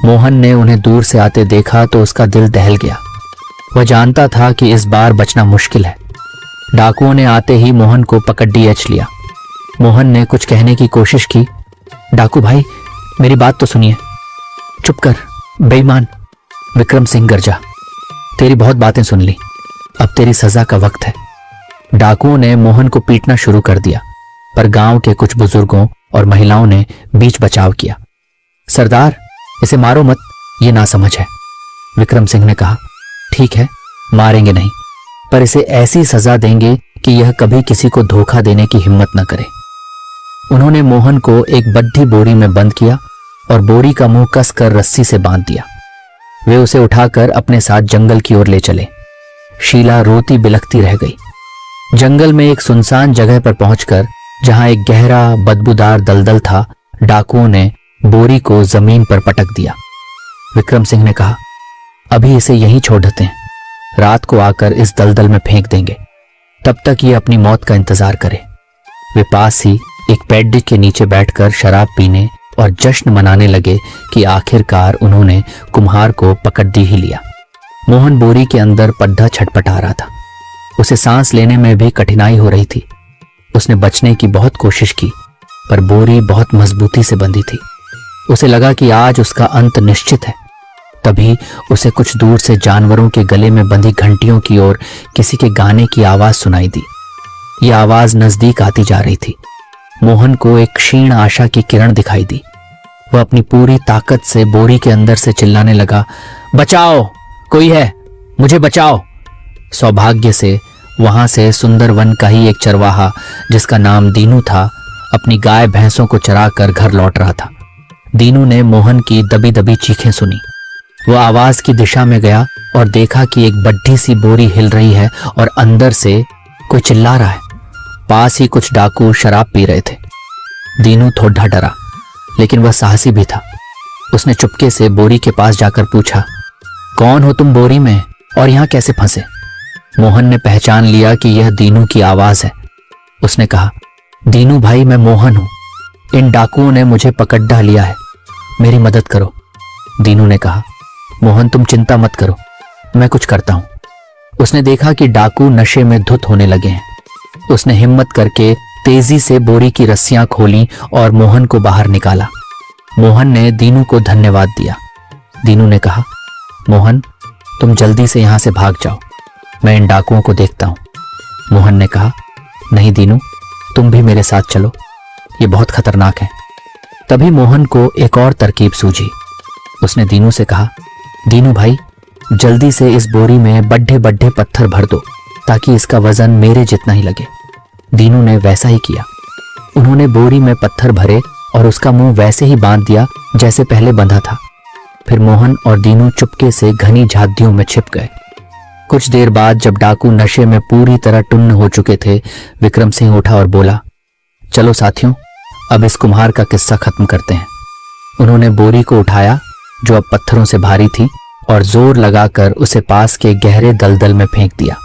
मोहन ने उन्हें दूर से आते देखा तो उसका दिल दहल गया। वह जानता था कि इस बार बचना मुश्किल है। डाकुओं ने आते ही मोहन को पकड़ डीएच लिया। मोहन ने कुछ कहने की कोशिश की। डाकू भाई, मेरी बात तो सुनिए। चुप कर बेईमान, विक्रम सिंह गरजा। तेरी बहुत बातें सुन ली, अब तेरी सजा का वक्त है। डाकुओं ने मोहन को पीटना शुरू कर दिया, पर गांव के कुछ बुजुर्गों और महिलाओं ने बीच बचाव किया। सरदार, इसे मारो मत, ये नासमझ है। विक्रम सिंह ने कहा, ठीक है, मारेंगे नहीं, पर इसे ऐसी सजा देंगे कि यह कभी किसी को धोखा देने की हिम्मत न करे। उन्होंने मोहन को एक बड्ढी बोरी में बंद किया और बोरी का मुंह कसकर रस्सी से बांध दिया। वे उसे उठाकर अपने साथ जंगल की ओर ले चले। शीला रोती बिलखती रह गई। जंगल में एक सुनसान जगह पर पहुंचकर, जहां एक गहरा बदबूदार दलदल था, डाकुओं ने बोरी को जमीन पर पटक दिया। विक्रम सिंह ने कहा, अभी इसे यहीं छोड़ देते हैं, रात को आकर इस दलदल में फेंक देंगे, तब तक ये अपनी मौत का इंतजार करे। वे पास ही एक पेड़ के नीचे बैठकर शराब पीने और जश्न मनाने लगे कि आखिरकार उन्होंने कुम्हार को पकड़ दी ही लिया। मोहन बोरी के अंदर पड्ढा छटपटा रहा था। उसे सांस लेने में भी कठिनाई हो रही थी। उसने बचने की बहुत कोशिश की, पर बोरी बहुत मजबूती से बंधी थी। उसे लगा कि आज उसका अंत निश्चित है। तभी उसे कुछ दूर से जानवरों के गले में बंधी घंटियों की ओर किसी के गाने की आवाज सुनाई दी। यह आवाज नजदीक आती जा रही थी। मोहन को एक क्षीण आशा की किरण दिखाई दी। वह अपनी पूरी ताकत से बोरी के अंदर से चिल्लाने लगा, बचाओ, कोई है, मुझे बचाओ। सौभाग्य से वहां से सुंदरवन का ही एक चरवाहा, जिसका नाम दीनू था, अपनी गाय भैंसों को चराकर घर लौट रहा था। दीनू ने मोहन की दबी दबी चीखें सुनी। वह आवाज की दिशा में गया और देखा कि एक बड्ढी सी बोरी हिल रही है और अंदर से कोई चिल्ला रहा है। पास ही कुछ डाकू शराब पी रहे थे। दीनू थोड़ा डरा, लेकिन वह साहसी भी था। उसने चुपके से बोरी के पास जाकर पूछा, कौन हो तुम बोरी में और यहां कैसे फंसे? मोहन ने पहचान लिया कि यह दीनू की आवाज है। उसने कहा, दीनू भाई, मैं मोहन हूं। इन डाकुओं ने मुझे पकड़ लिया है, मेरी मदद करो। दीनू ने कहा, मोहन तुम चिंता मत करो, मैं कुछ करता हूं। उसने देखा कि डाकू नशे में धुत होने लगे हैं। उसने हिम्मत करके तेजी से बोरी की रस्सियां खोली और मोहन को बाहर निकाला। मोहन ने दीनू को धन्यवाद दिया। दीनू ने कहा, मोहन तुम जल्दी से यहां से भाग जाओ, मैं इन डाकुओं को देखता हूं। मोहन ने कहा, नहीं दीनू, तुम भी मेरे साथ चलो, ये बहुत खतरनाक है। तभी मोहन को एक और तरकीब सूझी। उसने दीनू से कहा, दीनू भाई, जल्दी से इस बोरी में बड्ढे बड्ढे पत्थर भर दो, ताकि इसका वजन मेरे जितना ही लगे। दीनू ने वैसा ही किया। उन्होंने बोरी में पत्थर भरे और उसका मुंह वैसे ही बांध दिया जैसे पहले बंधा था। फिर मोहन और दीनू चुपके से घनी झादियों में छिप गए। कुछ देर बाद जब डाकू नशे में पूरी तरह टुन्न हो चुके थे, विक्रम सिंह उठा और बोला, चलो साथियों, अब इस कुम्हार का किस्सा खत्म करते हैं। उन्होंने बोरी को उठाया, जो अब पत्थरों से भारी थी, और जोर लगाकर उसे पास के गहरे दलदल में फेंक दिया।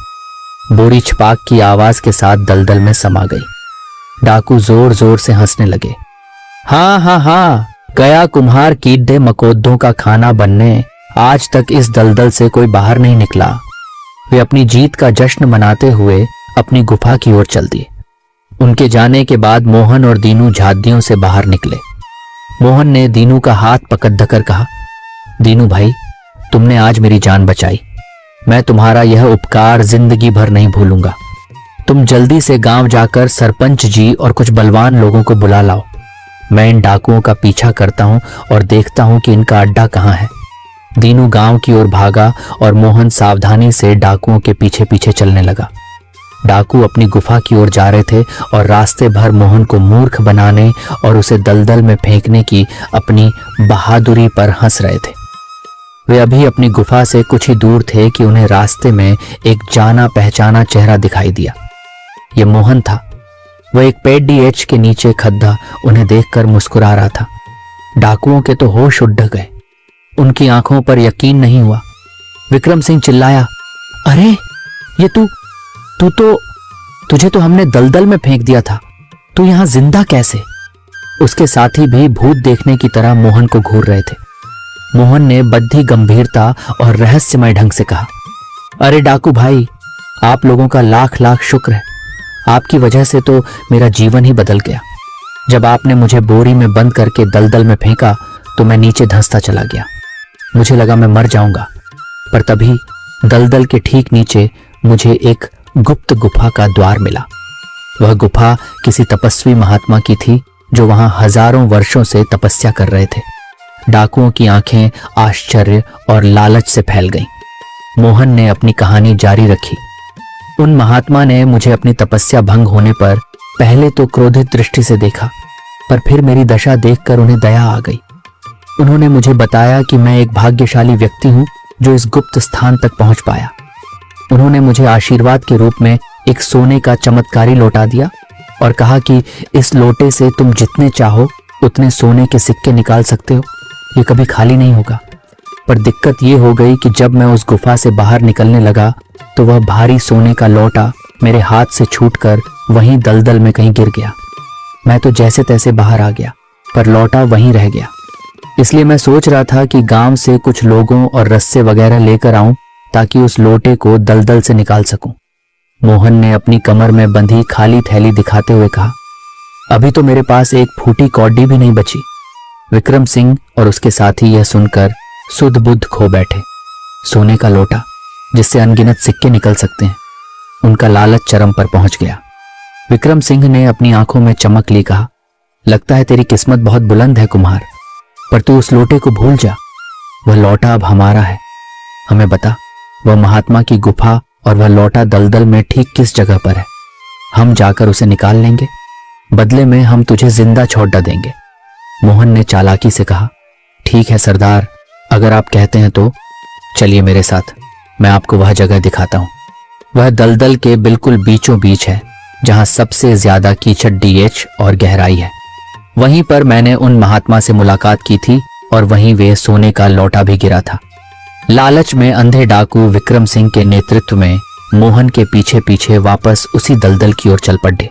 बोरी छपाक की आवाज के साथ दलदल में समा गई। डाकू जोर जोर से हंसने लगे। हाँ हाँ हाँ, गया कुम्हार कीड़े मकोड़ों का खाना बनने, आज तक इस दलदल से कोई बाहर नहीं निकला। वे अपनी जीत का जश्न मनाते हुए अपनी गुफा की ओर चल दिए। उनके जाने के बाद मोहन और दीनू झादियों से बाहर निकले। मोहन ने दीनू का हाथ पकड़ धकर कहा, दीनू भाई, तुमने आज मेरी जान बचाई। मैं तुम्हारा यह उपकार जिंदगी भर नहीं भूलूंगा। तुम जल्दी से गांव जाकर सरपंच जी और कुछ बलवान लोगों को बुला लाओ। मैं इन डाकुओं का पीछा करता हूं और देखता हूं कि इनका अड्डा कहां है। दीनू गांव की ओर भागा और मोहन सावधानी से डाकुओं के पीछे पीछे चलने लगा। डाकू अपनी गुफा की ओर जा रहे थे और रास्ते भर मोहन को मूर्ख बनाने और उसे दलदल में फेंकने की अपनी बहादुरी पर हंस रहे थे। वे अभी अपनी गुफा से कुछ ही दूर थे कि उन्हें रास्ते में एक जाना पहचाना चेहरा दिखाई दिया। यह मोहन था। वह एक पेड़ के नीचे खद्दा उन्हें देखकर मुस्कुरा रहा था। डाकुओं के तो होश उड़ गए। उनकी आंखों पर यकीन नहीं हुआ। विक्रम सिंह चिल्लाया, अरे ये तुझे तो हमने दलदल में फेंक दिया था, तू यहां जिंदा कैसे? उसके साथी भी भूत देखने की तरह मोहन को घूर रहे थे। मोहन ने बद्धी गंभीरता और रहस्यमय ढंग से कहा, अरे डाकू भाई, आप लोगों का लाख लाख शुक्र है। आपकी वजह से तो मेरा जीवन ही बदल गया। जब आपने मुझे बोरी में बंद करके दलदल में फेंका तो मैं नीचे धंसता चला गया। मुझे लगा मैं मर जाऊंगा, पर तभी दलदल के ठीक नीचे मुझे एक गुप्त गुफा का द्वार मिला। वह गुफा किसी तपस्वी महात्मा की थी, जो वहां हजारों वर्षों से तपस्या कर रहे थे। डाकुओं की आंखें आश्चर्य और लालच से फैल गईं। मोहन ने अपनी कहानी जारी रखी। उन महात्मा ने मुझे अपनी तपस्या भंग होने पर पहले तो क्रोधित दृष्टि से देखा, पर फिर मेरी दशा देखकर उन्हें दया आ गई। उन्होंने मुझे बताया कि मैं एक भाग्यशाली व्यक्ति हूं जो इस गुप्त स्थान तक पहुंच पाया। उन्होंने मुझे आशीर्वाद के रूप में एक सोने का चमत्कारी लोटा दिया और कहा कि इस लोटे से तुम जितने चाहो उतने सोने के सिक्के निकाल सकते हो, ये कभी खाली नहीं होगा। पर दिक्कत ये हो गई कि जब मैं उस गुफा से बाहर निकलने लगा तो वह भारी सोने का लोटा मेरे हाथ से छूटकर वहीं दलदल में कहीं गिर गया। मैं तो जैसे तैसे बाहर आ गया, पर लौटा वहीं रह गया। इसलिए मैं सोच रहा था कि गांव से कुछ लोगों और रस्से वगैरह लेकर आऊं ताकि उस लोटे को दलदल से निकाल सकूं। मोहन ने अपनी कमर में बंधी खाली थैली दिखाते हुए कहा, अभी तो मेरे पास एक फूटी कौडी भी नहीं बची। विक्रम सिंह और उसके साथी यह सुनकर सुध बुद्ध खो बैठे। सोने का लोटा जिससे अनगिनत सिक्के निकल सकते हैं, उनका लालच चरम पर पहुंच गया। विक्रम सिंह ने अपनी आंखों में चमक ली कहा, लगता है तेरी किस्मत बहुत बुलंद है कुम्हार, पर तू उस लोटे को भूल जा। वह लौटा अब हमारा है। हमें बता, वह महात्मा की गुफा और वह लौटा दलदल में ठीक किस जगह पर है। हम जाकर उसे निकाल लेंगे, बदले में हम तुझे जिंदा छोड़ देंगे। मोहन ने चालाकी से कहा, ठीक है सरदार, अगर आप कहते हैं तो चलिए मेरे साथ, मैं आपको वह जगह दिखाता हूं। वह दलदल के बिल्कुल बीचों बीच है जहां सबसे ज्यादा कीचड़ डीएच और गहराई है। वहीं पर मैंने उन महात्मा से मुलाकात की थी और वहीं वे सोने का लौटा भी गिरा था। लालच में अंधे डाकू विक्रम सिंह के नेतृत्व में मोहन के पीछे पीछे वापस उसी दलदल की ओर चल पड़े।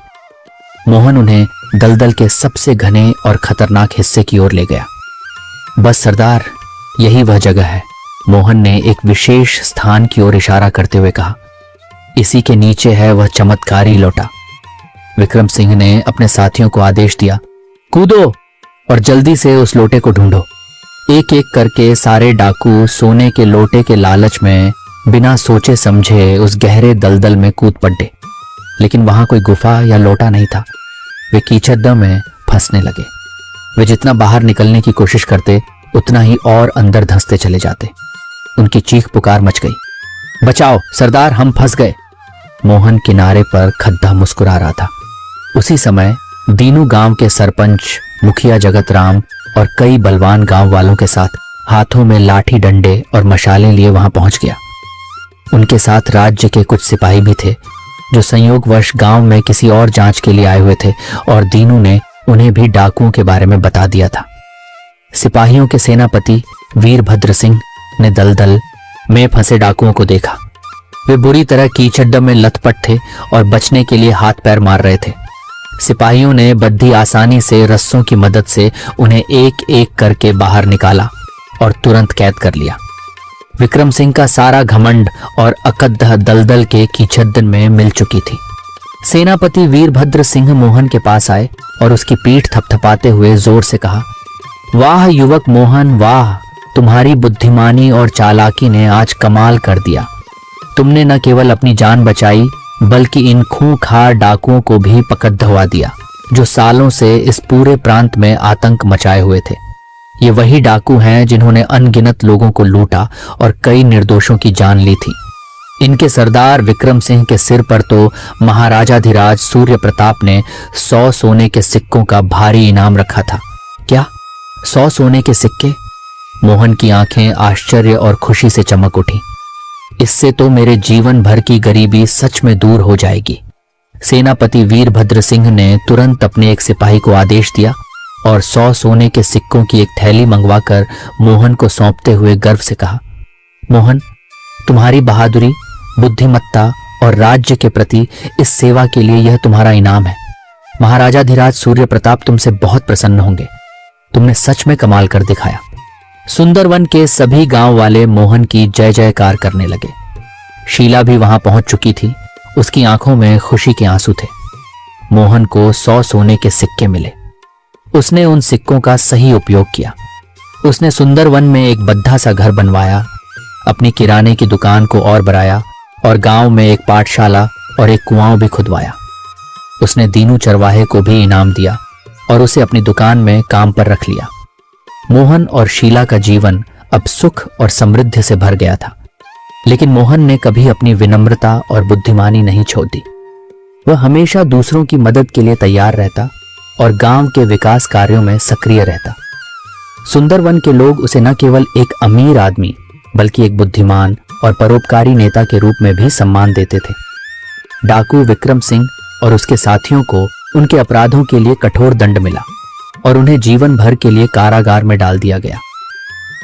मोहन उन्हें दलदल के सबसे घने और खतरनाक हिस्से की ओर ले गया। बस सरदार, यही वह जगह है। मोहन ने एक विशेष स्थान की ओर इशारा करते हुए कहा, इसी के नीचे है वह चमत्कारी लौटा। विक्रम सिंह ने अपने साथियों को आदेश दिया, कूदो और जल्दी से उस लोटे को ढूंढो। एक एक करके सारे डाकू सोने के लोटे के लालच में बिना सोचे समझे उस गहरे दलदल में कूद पड़े, लेकिन वहां कोई गुफा या लोटा नहीं था। वे कीचड़ में फंसने लगे। वे जितना बाहर निकलने की कोशिश करते उतना ही और अंदर धंसते चले जाते। उनकी चीख पुकार मच गई, बचाओ सरदार, हम फंस गए। मोहन किनारे पर खद्दा मुस्कुरा रहा था। उसी समय दीनू गांव के सरपंच, मुखिया जगत राम और कई बलवान गांव वालों के साथ हाथों में लाठी डंडे और मशालें लिए वहां पहुंच गया। उनके साथ राज्य के कुछ सिपाही भी थे जो संयोगवश गांव में किसी और जांच के लिए आए हुए थे, और दीनू ने उन्हें भी डाकुओं के बारे में बता दिया था। सिपाहियों के सेनापति वीरभद्र सिंह ने दलदल में फंसे डाकुओं को देखा। वे बुरी तरह कीचड़ में लथपथ थे और बचने के लिए हाथ पैर मार रहे थे। सिपाहियों ने बद्धी आसानी से रस्सों की मदद से उन्हें एक एक करके बाहर निकाला और तुरंत कैद कर लिया। विक्रम सिंह का सारा घमंड और अकद्दह दलदल के कीचड़ में मिल चुकी थी। सेनापति वीरभद्र सिंह मोहन के पास आए और उसकी पीठ थपथपाते हुए जोर से कहा, वाह युवक मोहन, वाह, तुम्हारी बुद्धिमानी और चालाकी ने आज कमाल कर दिया। तुमने न केवल अपनी जान बचाई बल्कि इन खूंखार डाकुओं को भी पकड़वा दिया जो सालों से इस पूरे प्रांत में आतंक मचाए हुए थे। ये वही डाकू हैं जिन्होंने अनगिनत लोगों को लूटा और कई निर्दोषों की जान ली थी। इनके सरदार विक्रम सिंह के सिर पर तो महाराजाधिराज सूर्य प्रताप ने 100 सोने के सिक्कों का भारी इनाम रखा था। क्या 100 सोने के सिक्के? मोहन की आंखें आश्चर्य और खुशी से चमक उठी। इससे तो मेरे जीवन भर की गरीबी सच में दूर हो जाएगी। सेनापति वीरभद्र सिंह ने तुरंत अपने एक सिपाही को आदेश दिया और 100 सोने के सिक्कों की एक थैली मंगवाकर मोहन को सौंपते हुए गर्व से कहा, मोहन, तुम्हारी बहादुरी, बुद्धिमत्ता और राज्य के प्रति इस सेवा के लिए यह तुम्हारा इनाम है। महाराजाधिराज सूर्य प्रताप तुमसे बहुत प्रसन्न होंगे। तुमने सच में कमाल कर दिखाया। सुंदरवन के सभी गांव वाले मोहन की जय जयकार करने लगे। शीला भी वहां पहुंच चुकी थी। उसकी आंखों में खुशी के आंसू थे। मोहन को 100 सोने के सिक्के मिले। उसने उन सिक्कों का सही उपयोग किया। उसने सुंदरवन में एक बद्धा सा घर बनवाया, अपनी किराने की दुकान को और बढ़ाया और गांव में एक पाठशाला और एक कुआं भी खुदवाया। उसने दीनू चरवाहे को भी इनाम दिया और उसे अपनी दुकान में काम पर रख लिया। मोहन और शीला का जीवन अब सुख और समृद्धि से भर गया था, लेकिन मोहन ने कभी अपनी विनम्रता और बुद्धिमानी नहीं छोड़ दी। वह हमेशा दूसरों की मदद के लिए तैयार रहता और गांव के विकास कार्यों में सक्रिय रहता। सुंदरवन के लोग उसे न केवल एक अमीर आदमी बल्कि एक बुद्धिमान और परोपकारी नेता के रूप में भी सम्मान देते थे। डाकू विक्रम सिंह और उसके साथियों को उनके अपराधों के लिए कठोर दंड मिला और उन्हें जीवन भर के लिए कारागार में डाल दिया गया।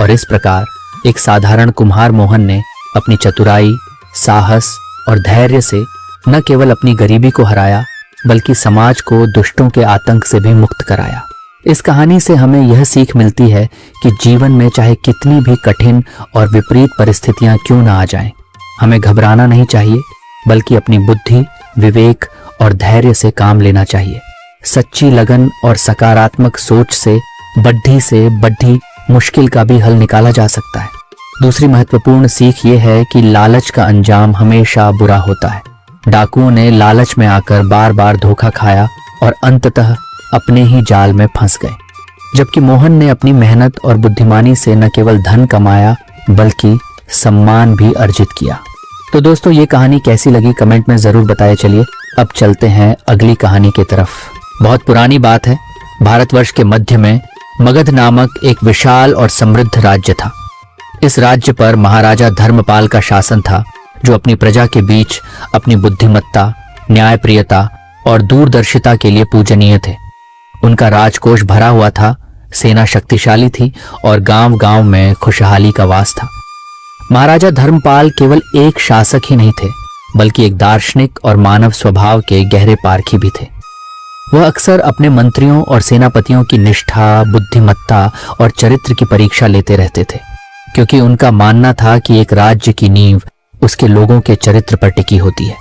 और इस प्रकार एक साधारण कुम्हार मोहन ने अपनी चतुराई, साहस और धैर्य से न केवल अपनी गरीबी को हराया बल्कि समाज को दुष्टों के आतंक से भी मुक्त कराया। इस कहानी से हमें यह सीख मिलती है कि जीवन में चाहे कितनी भी कठिन और विपरीत परिस्थितियां क्यों ना आ जाएं, हमें घबराना नहीं चाहिए, बल्कि अपनी बुद्धि, विवेक और धैर्य से काम लेना चाहिए। सच्ची लगन और सकारात्मक सोच से बड्ढी मुश्किल का भी हल निकाला जा सकता है। दूसरी महत्वपूर्ण सीख ये है कि लालच का अंजाम हमेशा बुरा होता है। डाकुओं ने लालच में आकर बार बार धोखा खाया और अंततः अपने ही जाल में फंस गए, जबकि मोहन ने अपनी मेहनत और बुद्धिमानी से न केवल धन कमाया बल्कि सम्मान भी अर्जित किया। तो दोस्तों, ये कहानी कैसी लगी कमेंट में जरूर बताया। चलिए अब चलते हैं अगली कहानी की तरफ। बहुत पुरानी बात है। भारतवर्ष के मध्य में मगध नामक एक विशाल और समृद्ध राज्य था। इस राज्य पर महाराजा धर्मपाल का शासन था, जो अपनी प्रजा के बीच अपनी बुद्धिमत्ता, न्यायप्रियता और दूरदर्शिता के लिए पूजनीय थे। उनका राजकोष भरा हुआ था, सेना शक्तिशाली थी और गांव-गांव में खुशहाली का वास था। महाराजा धर्मपाल केवल एक शासक ही नहीं थे, बल्कि एक दार्शनिक और मानव स्वभाव के गहरे पारखी भी थे। वह अक्सर अपने मंत्रियों और सेनापतियों की निष्ठा, बुद्धिमत्ता और चरित्र की परीक्षा लेते रहते थे, क्योंकि उनका मानना था कि एक राज्य की नींव उसके लोगों के चरित्र पर टिकी होती है।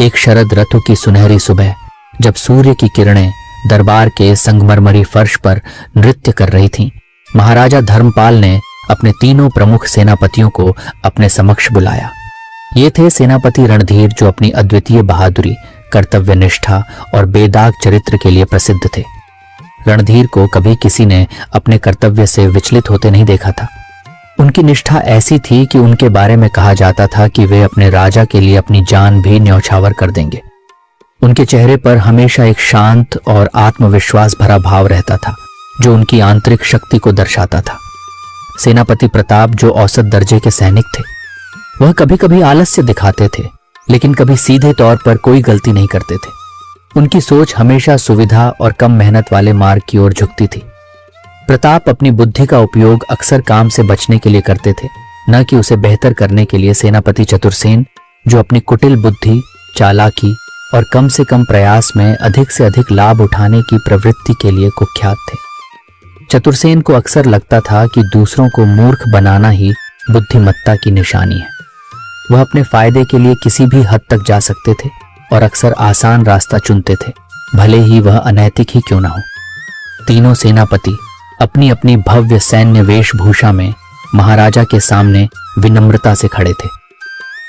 एक शरद ऋतु की सुनहरी सुबह, जब सूर्य की किरणें दरबार के संगमरमरी फर्श पर नृत्य कर रही थीं, महाराजा धर्मपाल ने अपने तीनों प्रमुख सेनापतियों को अपने समक्ष बुलाया। ये थे सेनापति रणधीर, जो अपनी अद्वितीय बहादुरी, कर्तव्यनिष्ठा और बेदाग चरित्र के लिए प्रसिद्ध थे। रणधीर को कभी किसी ने अपने कर्तव्य से विचलित होते नहीं देखा था। उनकी निष्ठा ऐसी थी कि उनके बारे में कहा जाता था कि वे अपने राजा के लिए अपनी जान भी न्यौछावर कर देंगे। उनके चेहरे पर हमेशा एक शांत और आत्मविश्वास भरा भाव रहता था, जो उनकी आंतरिक शक्ति को दर्शाता था। सेनापति प्रताप, जो औसत दर्जे के सैनिक थे, वह कभी कभी आलस्य दिखाते थे, लेकिन कभी सीधे तौर पर कोई गलती नहीं करते थे। उनकी सोच हमेशा सुविधा और कम मेहनत वाले मार्ग की ओर झुकती थी। प्रताप अपनी बुद्धि का उपयोग अक्सर काम से बचने के लिए करते थे, न कि उसे बेहतर करने के लिए। सेनापति चतुरसेन, जो अपनी कुटिल बुद्धि, चालाकी और कम से कम प्रयास में अधिक से अधिक लाभ उठाने की प्रवृत्ति के लिए कुख्यात थे। चतुरसेन को अक्सर लगता था कि दूसरों को मूर्ख बनाना ही बुद्धिमत्ता की निशानी है। वह अपने फायदे के लिए किसी भी हद तक जा सकते थे और अक्सर आसान रास्ता चुनते थे, भले ही वह अनैतिक ही क्यों न हो। तीनों सेनापति अपनी अपनी भव्य सैन्य वेशभूषा में महाराजा के सामने विनम्रता से खड़े थे।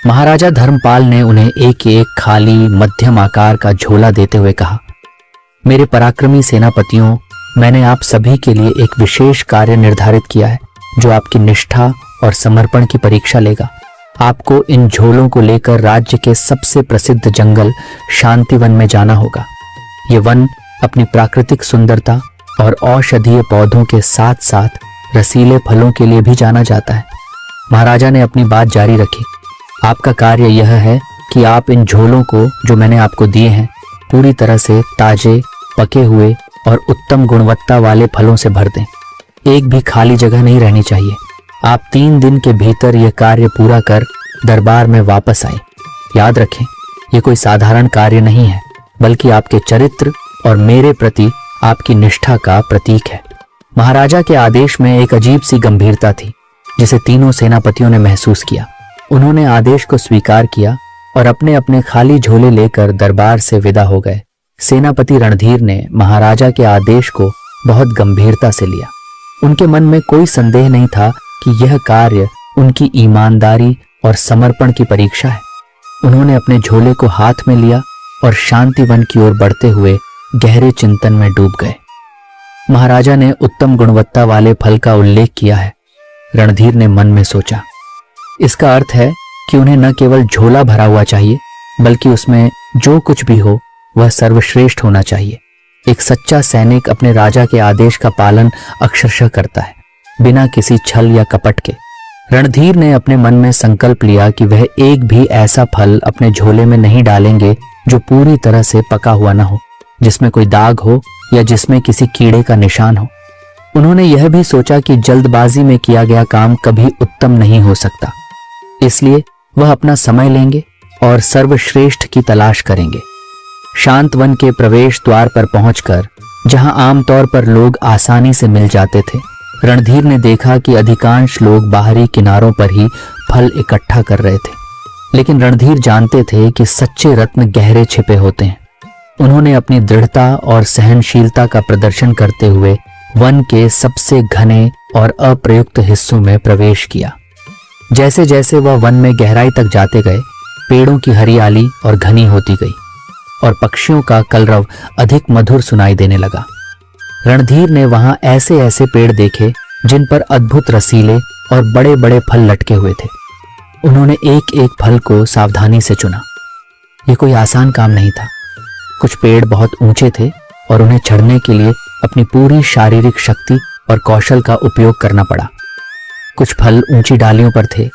महाराजा धर्मपाल ने उन्हें एक एक खाली मध्यम आकार का झोला देते हुए कहा, मेरे पराक्रमी सेनापतियों, मैंने आप सभी के लिए एक विशेष कार्य निर्धारित किया है, जो आपकी निष्ठा और समर्पण की परीक्षा लेगा। आपको इन झोलों को लेकर राज्य के सबसे प्रसिद्ध जंगल शांतिवन में जाना होगा। ये वन अपनी प्राकृतिक सुंदरता और औषधीय पौधों के साथ साथ रसीले फलों के लिए भी जाना जाता है। महाराजा ने अपनी बात जारी रखी, आपका कार्य यह है कि आप इन झोलों को, जो मैंने आपको दिए हैं, पूरी तरह से ताजे, पके हुए और उत्तम गुणवत्ता वाले फलों से भर दें। एक भी खाली जगह नहीं रहनी चाहिए। आप 3 दिन के भीतर यह कार्य पूरा कर दरबार में वापस आए। याद रखें, यह कोई साधारण कार्य नहीं है, बल्कि आपके चरित्र और मेरे प्रति आपकी निष्ठा का प्रतीक है। महाराजा के आदेश में एक अजीब सी गंभीरता थी, जिसे तीनों सेनापतियों ने महसूस किया। उन्होंने आदेश को स्वीकार किया और अपने अपने खाली झोले लेकर दरबार से विदा हो गए। सेनापति रणधीर ने महाराजा के आदेश को बहुत गंभीरता से लिया। उनके मन में कोई संदेह नहीं था कि यह कार्य उनकी ईमानदारी और समर्पण की परीक्षा है। उन्होंने अपने झोले को हाथ में लिया और शांतिवन की ओर बढ़ते हुए गहरे चिंतन में डूब गए। महाराजा ने उत्तम गुणवत्ता वाले फल का उल्लेख किया है। रणधीर ने मन में सोचा, इसका अर्थ है कि उन्हें न केवल झोला भरा हुआ चाहिए, बल्कि उसमें जो कुछ भी हो वह सर्वश्रेष्ठ होना चाहिए। एक सच्चा सैनिक अपने राजा के आदेश का पालन अक्षरशः करता है, बिना किसी छल या कपट के। रणधीर ने अपने मन में संकल्प लिया कि वह एक भी ऐसा फल अपने झोले में नहीं डालेंगे जो पूरी तरह से पका हुआ न हो, जिसमें कोई दाग हो या जिसमें किसी कीड़े का निशान हो। उन्होंने यह भी सोचा कि जल्दबाजी में किया गया काम कभी उत्तम नहीं हो सकता, इसलिए वह अपना समय लेंगे और सर्वश्रेष्ठ की तलाश करेंगे। शांत वन के प्रवेश द्वार पर पहुंचकर जहां आमतौर पर लोग आसानी से मिल जाते थे, रणधीर ने देखा कि अधिकांश लोग बाहरी किनारों पर ही फल इकट्ठा कर रहे थे। लेकिन रणधीर जानते थे कि सच्चे रत्न गहरे छिपे होते हैं। उन्होंने अपनी दृढ़ता और सहनशीलता का प्रदर्शन करते हुए वन के सबसे घने और अप्रयुक्त हिस्सों में प्रवेश किया। जैसे जैसे वह वन में गहराई तक जाते गए, पेड़ों की हरियाली और घनी होती गई और पक्षियों का कलरव अधिक मधुर सुनाई देने लगा। रणधीर ने वहां ऐसे ऐसे पेड़ देखे जिन पर अद्भुत रसीले और बड़े बड़े फल लटके हुए थे। उन्होंने एक एक फल को सावधानी से चुना। यह कोई आसान काम नहीं था। कुछ पेड़ बहुत ऊंचे थे और उन्हें चढ़ने के लिए अपनी पूरी शारीरिक शक्ति और कौशल का उपयोग करना पड़ा। कुछ फल ऊंची डालियों पर थे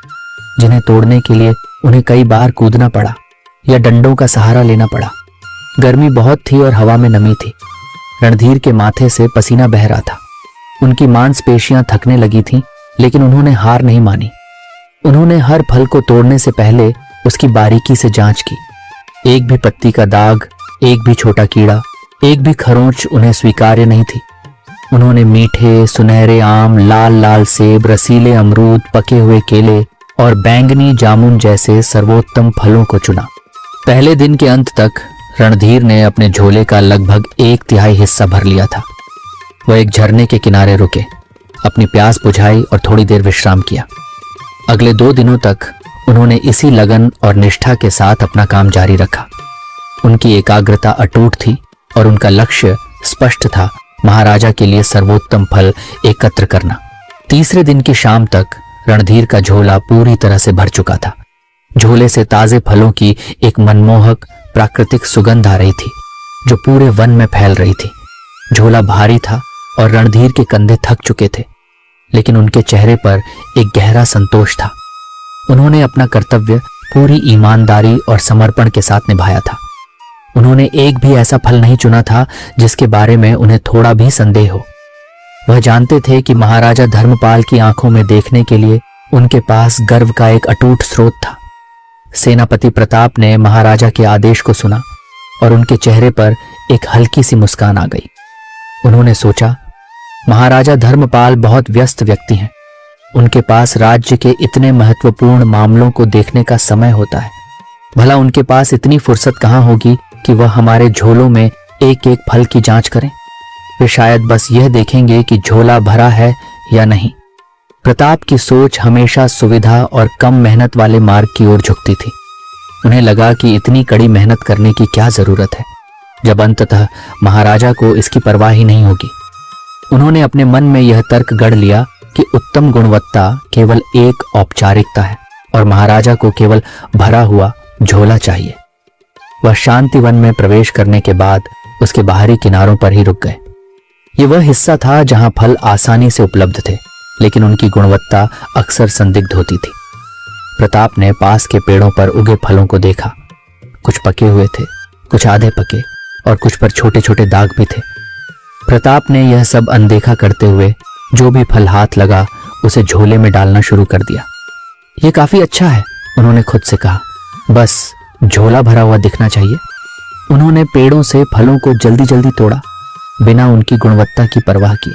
जिन्हें तोड़ने के लिए उन्हें कई बार कूदना पड़ा या डंडों का सहारा लेना पड़ा। गर्मी बहुत थी और हवा में नमी थी। रणधीर के माथे से पसीना बह रहा था। उनकी मांसपेशियां थकने लगी थीं, लेकिन उन्होंने हार नहीं मानी। उन्होंने हर फल को तोड़ने से पहले उसकी बारीकी से जांच की। एक भी पत्ती का दाग, एक भी छोटा कीड़ा, एक भी खरोंच उन्हें स्वीकार्य नहीं थी। उन्होंने मीठे सुनहरे आम, लाल लाल सेब, रसीले अमरूद, पके हुए केले और बैंगनी जामुन जैसे सर्वोत्तम फलों को चुना। पहले दिन के अंत तक रणधीर ने अपने झोले का लगभग 1/3 हिस्सा भर लिया था। वह एक झरने के किनारे रुके, अपनी प्यास बुझाई और थोड़ी देर विश्राम किया। अगले 2 दिनों तक उन्होंने इसी लगन और निष्ठा के साथ अपना काम जारी रखा। उनकी एकाग्रता अटूट थी और उनका लक्ष्य स्पष्ट था, महाराजा के लिए सर्वोत्तम फल एकत्र करना। तीसरे दिन की शाम तक रणधीर का झोला पूरी तरह से भर चुका था। झोले से ताजे फलों की एक मनमोहक प्राकृतिक सुगंध आ रही थी जो पूरे वन में फैल रही थी। झोला भारी था और रणधीर के कंधे थक चुके थे, लेकिन उनके चेहरे पर एक गहरा संतोष था। उन्होंने अपना कर्तव्य पूरी ईमानदारी और समर्पण के साथ निभाया था। उन्होंने एक भी ऐसा फल नहीं चुना था जिसके बारे में उन्हें थोड़ा भी संदेह हो। वह जानते थे कि महाराजा धर्मपाल की आंखों में देखने के लिए उनके पास गर्व का एक अटूट स्रोत था। सेनापति प्रताप ने महाराजा के आदेश को सुना और उनके चेहरे पर एक हल्की सी मुस्कान आ गई। उन्होंने सोचा, महाराजा धर्मपाल बहुत व्यस्त व्यक्ति हैं। उनके पास राज्य के इतने महत्वपूर्ण मामलों को देखने का समय होता है। भला उनके पास इतनी फुर्सत कहाँ होगी कि वह हमारे झोलों में एक एक फल की जांच करें। वे शायद बस यह देखेंगे कि झोला भरा है या नहीं। प्रताप की सोच हमेशा सुविधा और कम मेहनत वाले मार्ग की ओर झुकती थी। उन्हें लगा कि इतनी कड़ी मेहनत करने की क्या जरूरत है, जब अंततः महाराजा को इसकी परवाह ही नहीं होगी। उन्होंने अपने मन में यह तर्क गढ़ लिया कि उत्तम गुणवत्ता केवल एक औपचारिकता है और महाराजा को केवल भरा हुआ झोला चाहिए। वह शांति वन में प्रवेश करने के बाद उसके बाहरी किनारों पर ही रुक गए। ये वह हिस्सा था जहां फल आसानी से उपलब्ध थे, लेकिन उनकी गुणवत्ता अक्सर संदिग्ध होती थी। प्रताप ने पास के पेड़ों पर उगे फलों को देखा। कुछ पके हुए थे, कुछ आधे पके और कुछ पर छोटे छोटे दाग भी थे। प्रताप ने यह सब अनदेखा करते हुए जो भी फल हाथ लगा उसे झोले में डालना शुरू कर दिया। यह काफी अच्छा है, उन्होंने खुद से कहा, बस झोला भरा हुआ दिखना चाहिए। उन्होंने पेड़ों से फलों को जल्दी जल्दी तोड़ा, बिना उनकी गुणवत्ता की परवाह किए।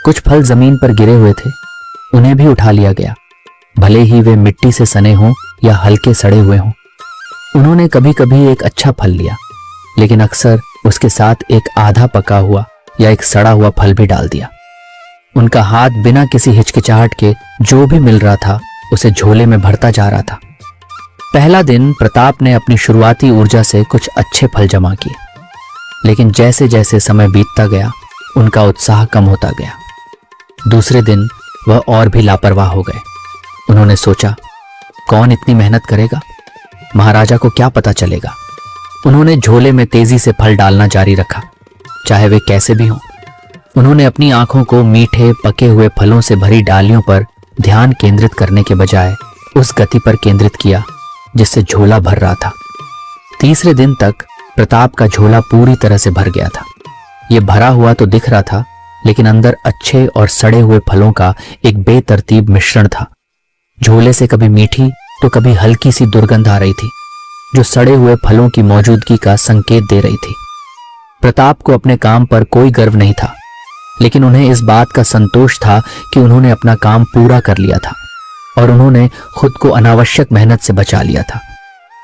कुछ फल जमीन पर गिरे हुए थे, उन्हें भी उठा लिया गया, भले ही वे मिट्टी से सने हों या हल्के सड़े हुए हों। उन्होंने कभी कभी एक अच्छा फल लिया, लेकिन अक्सर उसके साथ एक आधा पका हुआ या एक सड़ा हुआ फल भी डाल दिया। उनका हाथ बिना किसी हिचकिचाहट के जो भी मिल रहा था उसे झोले में भरता जा रहा था। पहला दिन प्रताप ने अपनी शुरुआती ऊर्जा से कुछ अच्छे फल जमा किए, लेकिन जैसे जैसे समय बीतता गया उनका उत्साह कम होता गया। दूसरे दिन वह और भी लापरवाह हो गए। उन्होंने सोचा, कौन इतनी मेहनत करेगा, महाराजा को क्या पता चलेगा। उन्होंने झोले में तेजी से फल डालना जारी रखा, चाहे वे कैसे भी हों। उन्होंने अपनी आंखों को मीठे पके हुए फलों से भरी डालियों पर ध्यान केंद्रित करने के बजाय उस गति पर केंद्रित किया जिससे झोला भर रहा था। तीसरे दिन तक प्रताप का झोला पूरी तरह से भर गया था। यह भरा हुआ तो दिख रहा था, लेकिन अंदर अच्छे और सड़े हुए फलों का एक बेतरतीब मिश्रण था। झोले से कभी मीठी तो कभी हल्की सी दुर्गंध आ रही थी, जो सड़े हुए फलों की मौजूदगी का संकेत दे रही थी। प्रताप को अपने काम पर कोई गर्व नहीं था, लेकिन उन्हें इस बात का संतोष था कि उन्होंने अपना काम पूरा कर लिया था और उन्होंने खुद को अनावश्यक मेहनत से बचा लिया था।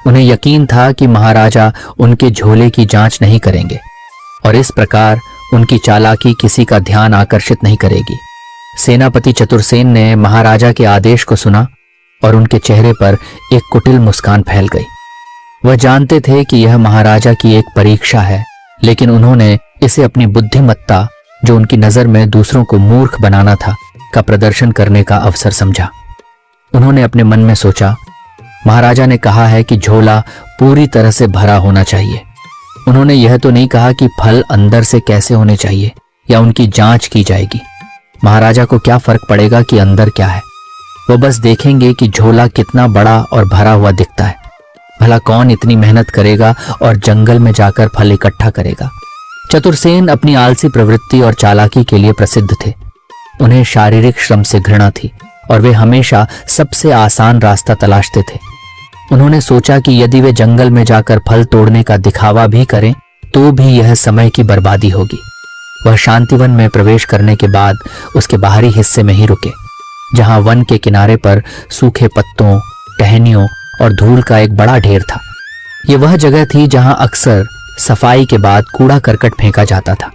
उन्हें यकीन था कि महाराजा उनके झोले की जांच नहीं करेंगे और इस प्रकार उनकी चालाकी किसी का ध्यान आकर्षित नहीं करेगी। सेनापति चतुरसेन ने महाराजा के आदेश को सुना और उनके चेहरे पर एक कुटिल मुस्कान फैल गई। वह जानते थे कि यह महाराजा की एक परीक्षा है, लेकिन उन्होंने इसे अपनी बुद्धिमत्ता, जो उनकी नजर में दूसरों को मूर्ख बनाना था, का प्रदर्शन करने का अवसर समझा। उन्होंने अपने मन में सोचा, महाराजा ने कहा है कि झोला पूरी तरह से भरा होना चाहिए। उन्होंने यह तो नहीं कहा कि फल अंदर से कैसे होने चाहिए या उनकी जांच की जाएगी। महाराजा को क्या फर्क पड़ेगा कि अंदर क्या है, वो बस देखेंगे कि झोला कितना बड़ा और भरा हुआ दिखता है। भला कौन इतनी मेहनत करेगा और जंगल में जाकर फल इकट्ठा करेगा। चतुरसेन अपनी आलसी प्रवृत्ति और चालाकी के लिए प्रसिद्ध थे। उन्हें शारीरिक श्रम से घृणा थी और वे हमेशा सबसे आसान रास्ता तलाशते थे। उन्होंने सोचा कि यदि वे जंगल में जाकर फल तोड़ने का दिखावा भी करें तो भी यह समय की बर्बादी होगी। वह शांतिवन में प्रवेश करने के बाद उसके बाहरी हिस्से में ही रुके, जहां वन के किनारे पर सूखे पत्तों, टहनियों और धूल का एक बड़ा ढेर था। यह वह जगह थी जहां अक्सर सफाई के बाद कूड़ा करकट फेंका जाता था।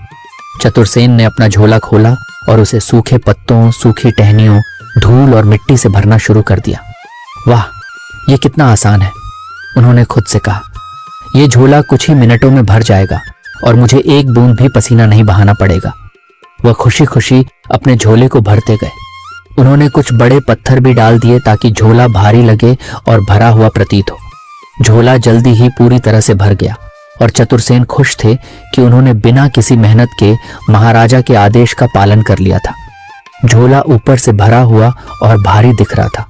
चतुरसेन ने अपना झोला खोला और उसे सूखे पत्तों, सूखी टहनियों, धूल और मिट्टी से भरना शुरू कर दिया। वाह, यह कितना आसान है, उन्होंने खुद से कहा। यह झोला कुछ ही मिनटों में भर जाएगा और मुझे एक बूंद भी पसीना नहीं बहाना पड़ेगा। वह खुशी खुशी अपने झोले को भरते गए। उन्होंने कुछ बड़े पत्थर भी डाल दिए ताकि झोला भारी लगे और भरा हुआ प्रतीत हो। झोला जल्दी ही पूरी तरह से भर गया और चतुरसेन खुश थे कि उन्होंने बिना किसी मेहनत के महाराजा के आदेश का पालन कर लिया था। झोला ऊपर से भरा हुआ और भारी दिख रहा था,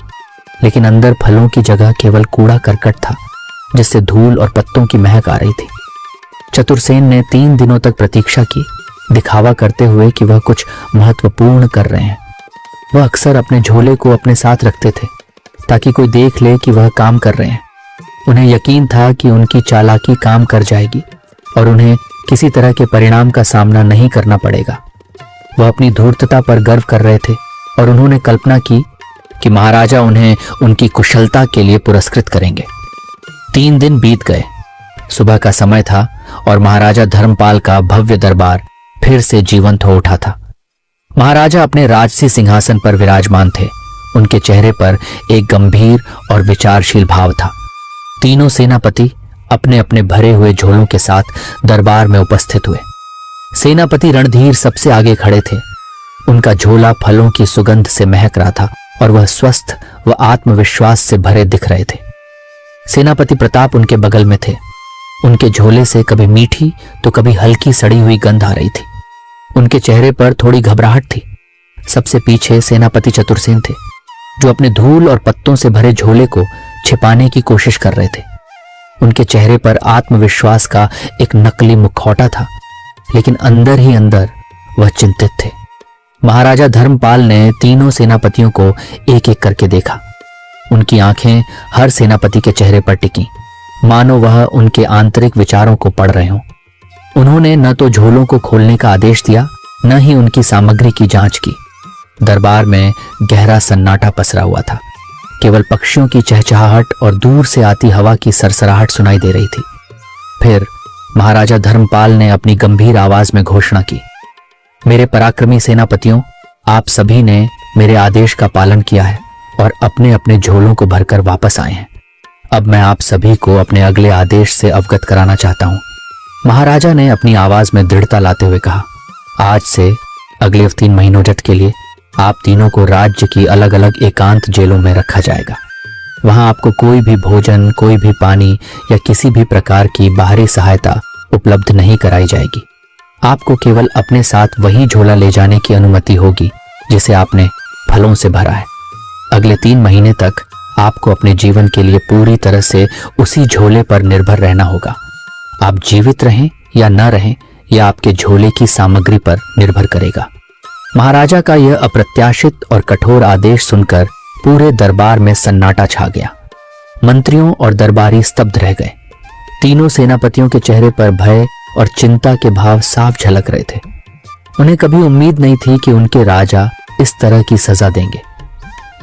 लेकिन अंदर फलों की जगह केवल कूड़ा करकट था, जिससे धूल और पत्तों की महक आ रही थी। चतुरसेन ने 3 दिनों तक प्रतीक्षा की, दिखावा करते हुए कि वह कुछ महत्वपूर्ण कर रहे हैं। वह अक्सर अपने झोले को अपने साथ रखते थे ताकि कोई देख ले कि वह काम कर रहे हैं। उन्हें यकीन था कि उनकी चालाकी काम कर जाएगी और उन्हें किसी तरह के परिणाम का सामना नहीं करना पड़ेगा। वह अपनी धूर्तता पर गर्व कर रहे थे और उन्होंने कल्पना की कि महाराजा उन्हें उनकी कुशलता के लिए पुरस्कृत करेंगे। 3 दिन बीत गए। सुबह का समय था और महाराजा धर्मपाल का भव्य दरबार फिर से जीवंत हो उठा था। महाराजा अपने राजसी सिंहासन पर विराजमान थे। उनके चेहरे पर एक गंभीर और विचारशील भाव था। तीनों सेनापति अपने अपने भरे हुए झोलों के साथ दरबार में उपस्थित हुए। सेनापति रणधीर सबसे आगे खड़े थे। उनका झोला फलों की सुगंध से महक रहा था और वह स्वस्थ व आत्मविश्वास से भरे दिख रहे थे। सेनापति प्रताप उनके बगल में थे। उनके झोले से कभी मीठी तो कभी हल्की सड़ी हुई गंध आ रही थी। उनके चेहरे पर थोड़ी घबराहट थी। सबसे पीछे सेनापति चतुरसेन थे, जो अपने धूल और पत्तों से भरे झोले को छिपाने की कोशिश कर रहे थे। उनके चेहरे पर आत्मविश्वास का एक नकली मुखौटा था, लेकिन अंदर ही अंदर वह चिंतित थे। महाराजा धर्मपाल ने तीनों सेनापतियों को एक एक करके देखा। उनकी आंखें हर सेनापति के चेहरे पर टिकी, मानो वह उनके आंतरिक विचारों को पढ़ रहे हों। उन्होंने न तो झोलों को खोलने का आदेश दिया, न ही उनकी सामग्री की जांच की। दरबार में गहरा सन्नाटा पसरा हुआ था। केवल पक्षियों की चहचहाहट और दूर से आती हवा की सरसराहट सुनाई दे रही थी। फिर महाराजा धर्मपाल ने अपनी गंभीर आवाज में घोषणा की, मेरे पराक्रमी सेनापतियों, आप सभी ने मेरे आदेश का पालन किया है और अपने अपने झोलों को भरकर वापस आए हैं। अब मैं आप सभी को अपने अगले आदेश से अवगत कराना चाहता हूं। महाराजा ने अपनी आवाज में दृढ़ता लाते हुए कहा, आज से अगले 3 महीनों जट के लिए आप तीनों को राज्य की अलग अलग एकांत जेलों में रखा जाएगा। वहां आपको कोई भी भोजन, कोई भी पानी या किसी भी प्रकार की बाहरी सहायता उपलब्ध नहीं कराई जाएगी। आपको केवल अपने साथ वही झोला ले जाने की अनुमति होगी जिसे आपने फलों से भरा है। अगले 3 महीने तक आपको अपने जीवन के लिए पूरी तरह से उसी झोले पर निर्भर रहना होगा। आप जीवित रहें या न रहें, यह आपके झोले की सामग्री पर निर्भर करेगा। महाराजा का यह अप्रत्याशित और कठोर आदेश सुनकर पूरे दरबार में सन्नाटा छा गया। मंत्रियों और दरबारी स्तब्ध रह गए। तीनों सेनापतियों के चेहरे पर भय और चिंता के भाव साफ झलक रहे थे। उन्हें कभी उम्मीद नहीं थी कि उनके राजा इस तरह की सजा देंगे।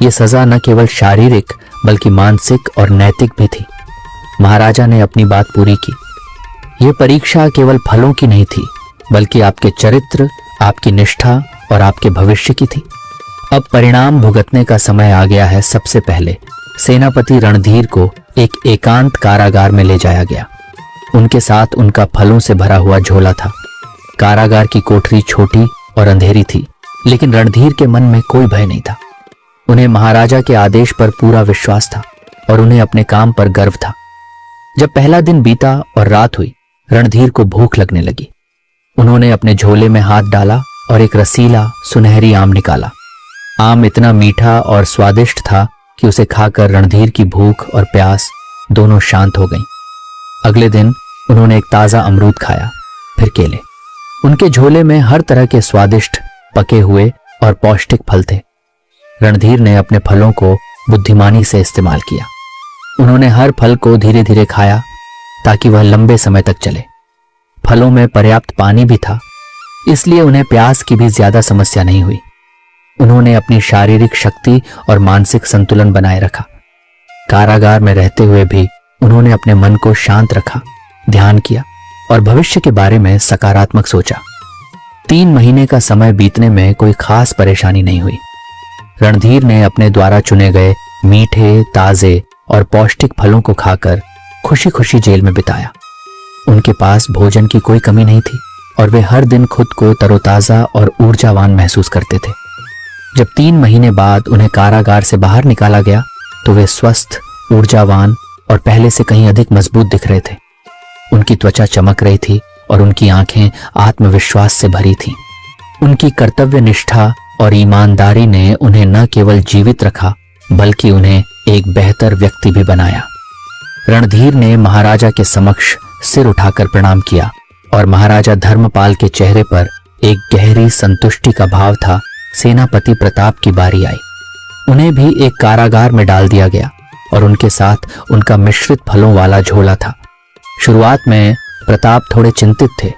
ये सजा न केवल शारीरिक बल्कि मानसिक और नैतिक भी थी। महाराजा ने अपनी बात पूरी की। यह परीक्षा केवल फलों की नहीं थी, बल्कि आपके चरित्र, आपकी निष्ठा और आपके भविष्य की थी। अब परिणाम भुगतने का समय आ गया है। सबसे पहले सेनापति रणधीर को एक एकांत कारागार में ले जाया गया। उनके साथ उनका फलों से भरा हुआ झोला था। कारागार की कोठरी छोटी और अंधेरी थी, लेकिन रणधीर के मन में कोई भय नहीं था। उन्हें महाराजा के आदेश पर पूरा विश्वास था और उन्हें अपने काम पर गर्व था। जब पहला दिन बीता और रात हुई, रणधीर को भूख लगने लगी। उन्होंने अपने झोले में हाथ डाला और एक रसीला सुनहरी आम निकाला। आम इतना मीठा और स्वादिष्ट था कि उसे खाकर रणधीर की भूख और प्यास दोनों शांत हो गईं। अगले दिन उन्होंने एक ताजा अमरूद खाया, फिर केले। उनके झोले में हर तरह के स्वादिष्ट पके हुए और पौष्टिक फल थे। रणधीर ने अपने फलों को बुद्धिमानी से इस्तेमाल किया। उन्होंने हर फल को धीरे धीरे खाया ताकि वह लंबे समय तक चले। फलों में पर्याप्त पानी भी था, इसलिए उन्हें प्यास की भी ज्यादा समस्या नहीं हुई। उन्होंने अपनी शारीरिक शक्ति और मानसिक संतुलन बनाए रखा। कारागार में रहते हुए भी उन्होंने अपने मन को शांत रखा, ध्यान किया और भविष्य के बारे में सकारात्मक सोचा। 3 महीने का समय बीतने में कोई खास परेशानी नहीं हुई। रणधीर ने अपने द्वारा चुने गए मीठे, ताजे और पौष्टिक फलों को खाकर खुशी खुशी जेल में बिताया। उनके पास भोजन की कोई कमी नहीं थी और वे हर दिन खुद को तरोताजा और ऊर्जावान महसूस करते थे। जब 3 महीने बाद उन्हें कारागार से बाहर निकाला गया तो वे स्वस्थ, ऊर्जावान और पहले से कहीं अधिक मजबूत दिख रहे थे। उनकी त्वचा चमक रही थी और उनकी आंखें आत्मविश्वास से भरी थीं। उनकी कर्तव्य निष्ठा और ईमानदारी ने उन्हें न केवल जीवित रखा बल्कि उन्हें एक बेहतर व्यक्ति भी बनाया। रणधीर ने महाराजा के समक्ष सिर उठाकर प्रणाम किया और महाराजा धर्मपाल के चेहरे पर एक गहरी संतुष्टि का भाव था। सेनापति प्रताप की बारी आई। उन्हें भी एक कारागार में डाल दिया गया और उनके साथ उनका मिश्रित फलों वाला झोला था। शुरुआत में प्रताप थोड़े चिंतित थे,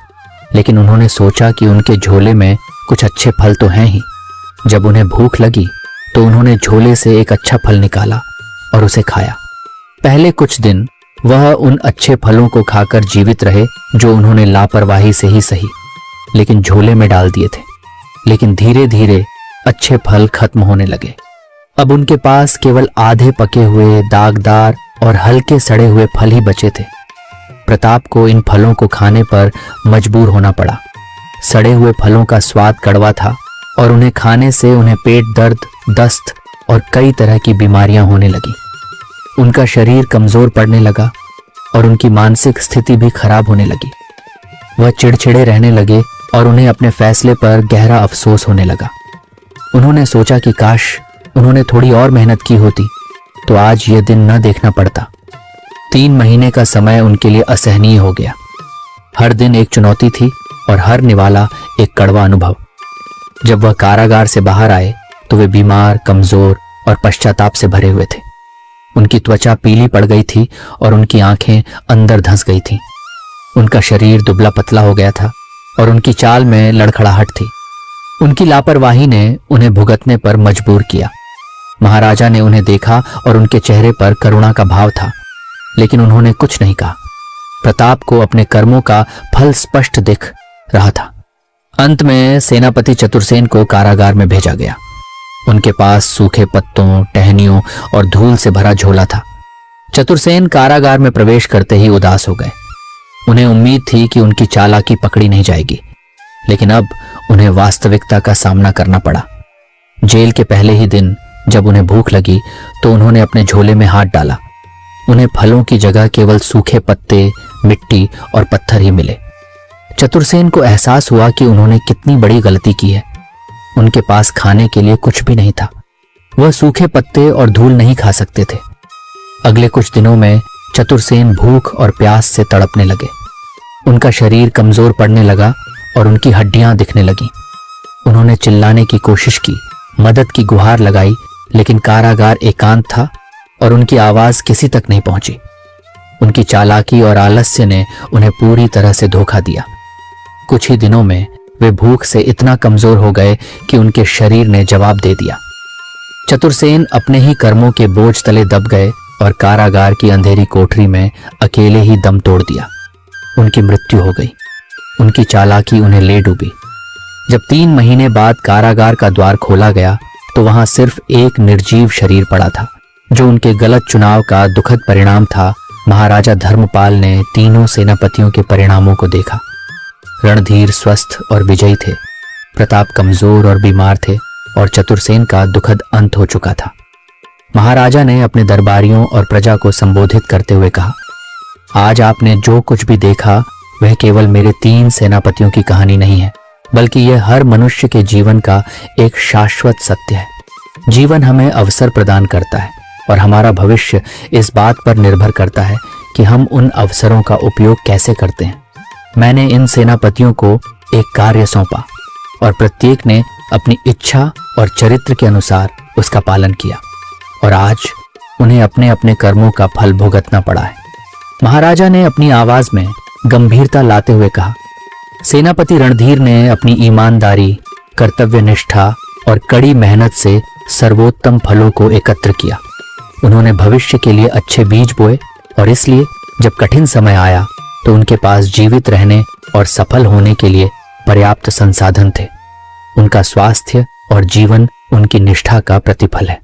लेकिन उन्होंने सोचा कि उनके झोले में कुछ अच्छे फल तो हैं ही। जब उन्हें भूख लगी तो उन्होंने झोले से एक अच्छा फल निकाला और उसे खाया। पहले कुछ दिन वह उन अच्छे फलों को खाकर जीवित रहे जो उन्होंने लापरवाही से ही सही, लेकिन झोले में डाल दिए थे। लेकिन धीरे धीरे अच्छे फल खत्म होने लगे। अब उनके पास केवल आधे पके हुए, दागदार और हल्के सड़े हुए फल ही बचे थे। प्रताप को इन फलों को खाने पर मजबूर होना पड़ा। सड़े हुए फलों का स्वाद कड़वा था और उन्हें खाने से उन्हें पेट दर्द, दस्त और कई तरह की बीमारियां होने लगी। उनका शरीर कमजोर पड़ने लगा और उनकी मानसिक स्थिति भी खराब होने लगी। वह चिड़चिड़े रहने लगे और उन्हें अपने फैसले पर गहरा अफसोस होने लगा। उन्होंने सोचा कि काश उन्होंने थोड़ी और मेहनत की होती तो आज यह दिन न देखना पड़ता। 3 महीने का समय उनके लिए असहनीय हो गया। हर दिन एक चुनौती थी और हर निवाला एक कड़वा अनुभव। जब वह कारागार से बाहर आए तो वे बीमार, कमजोर और पश्चाताप से भरे हुए थे। उनकी त्वचा पीली पड़ गई थी और उनकी आंखें अंदर धंस गई थीं। उनका शरीर दुबला पतला हो गया था और उनकी चाल में लड़खड़ाहट थी। उनकी लापरवाही ने उन्हें भुगतने पर मजबूर किया। महाराजा ने उन्हें देखा और उनके चेहरे पर करुणा का भाव था, लेकिन उन्होंने कुछ नहीं कहा। प्रताप को अपने कर्मों का फल स्पष्ट दिख रहा था। अंत में सेनापति चतुर्सेन को कारागार में भेजा गया। उनके पास सूखे पत्तों, टहनियों और धूल से भरा झोला था। चतुर्सेन कारागार में प्रवेश करते ही उदास हो गए। उन्हें उम्मीद थी कि उनकी चालाकी पकड़ी नहीं जाएगी, लेकिन अब उन्हें वास्तविकता का सामना करना पड़ा। जेल के पहले ही दिन जब उन्हें भूख लगी तो उन्होंने अपने झोले में हाथ डाला। उन्हें फलों की जगह केवल सूखे पत्ते, मिट्टी और पत्थर ही मिले। चतुर्सेन को एहसास हुआ कि उन्होंने कितनी बड़ी गलती की है। उनके पास खाने के लिए कुछ भी नहीं था। वह सूखे पत्ते और धूल नहीं खा सकते थे। अगले कुछ दिनों में चतुर्सेन भूख और प्यास से तड़पने लगे। उनका शरीर कमजोर पड़ने लगा और उनकी हड्डियां दिखने लगीं। उन्होंने चिल्लाने की कोशिश की, मदद की गुहार लगाई, लेकिन कारागार एकांत था और उनकी आवाज किसी तक नहीं पहुंची। उनकी चालाकी और आलस्य ने उन्हें पूरी तरह से धोखा दिया। कुछ ही दिनों में वे भूख से इतना कमजोर हो गए कि उनके शरीर ने जवाब दे दिया। चतुरसेन अपने ही कर्मों के बोझ तले दब गए और कारागार की अंधेरी कोठरी में अकेले ही दम तोड़ दिया। उनकी मृत्यु हो गई। उनकी चालाकी उन्हें ले डूबी। जब 3 महीने बाद कारागार का द्वार खोला गया तो वहां सिर्फ एक निर्जीव शरीर पड़ा था, जो उनके गलत चुनाव का दुखद परिणाम था। महाराजा धर्मपाल ने तीनों सेनापतियों के परिणामों को देखा। रणधीर स्वस्थ और विजयी थे, प्रताप कमजोर और बीमार थे और चतुरसेन का दुखद अंत हो चुका था। महाराजा ने अपने दरबारियों और प्रजा को संबोधित करते हुए कहा, आज आपने जो कुछ भी देखा वह केवल मेरे 3 सेनापतियों की कहानी नहीं है, बल्कि यह हर मनुष्य के जीवन का एक शाश्वत सत्य है। जीवन हमें अवसर प्रदान करता है और हमारा भविष्य इस बात पर निर्भर करता है कि हम उन अवसरों का उपयोग कैसे करते हैं। मैंने इन सेनापतियों को एक कार्य सौंपा और प्रत्येक ने अपनी इच्छा और चरित्र के अनुसार उसका पालन किया और आज उन्हें अपने अपने कर्मों का फल भुगतना पड़ा है। महाराजा ने अपनी आवाज में गंभीरता लाते हुए कहा, सेनापति रणधीर ने अपनी ईमानदारी, कर्तव्य निष्ठा और कड़ी मेहनत से सर्वोत्तम फलों को एकत्र किया। उन्होंने भविष्य के लिए अच्छे बीज बोए और इसलिए जब कठिन समय आया तो उनके पास जीवित रहने और सफल होने के लिए पर्याप्त संसाधन थे। उनका स्वास्थ्य और जीवन उनकी निष्ठा का प्रतिफल है।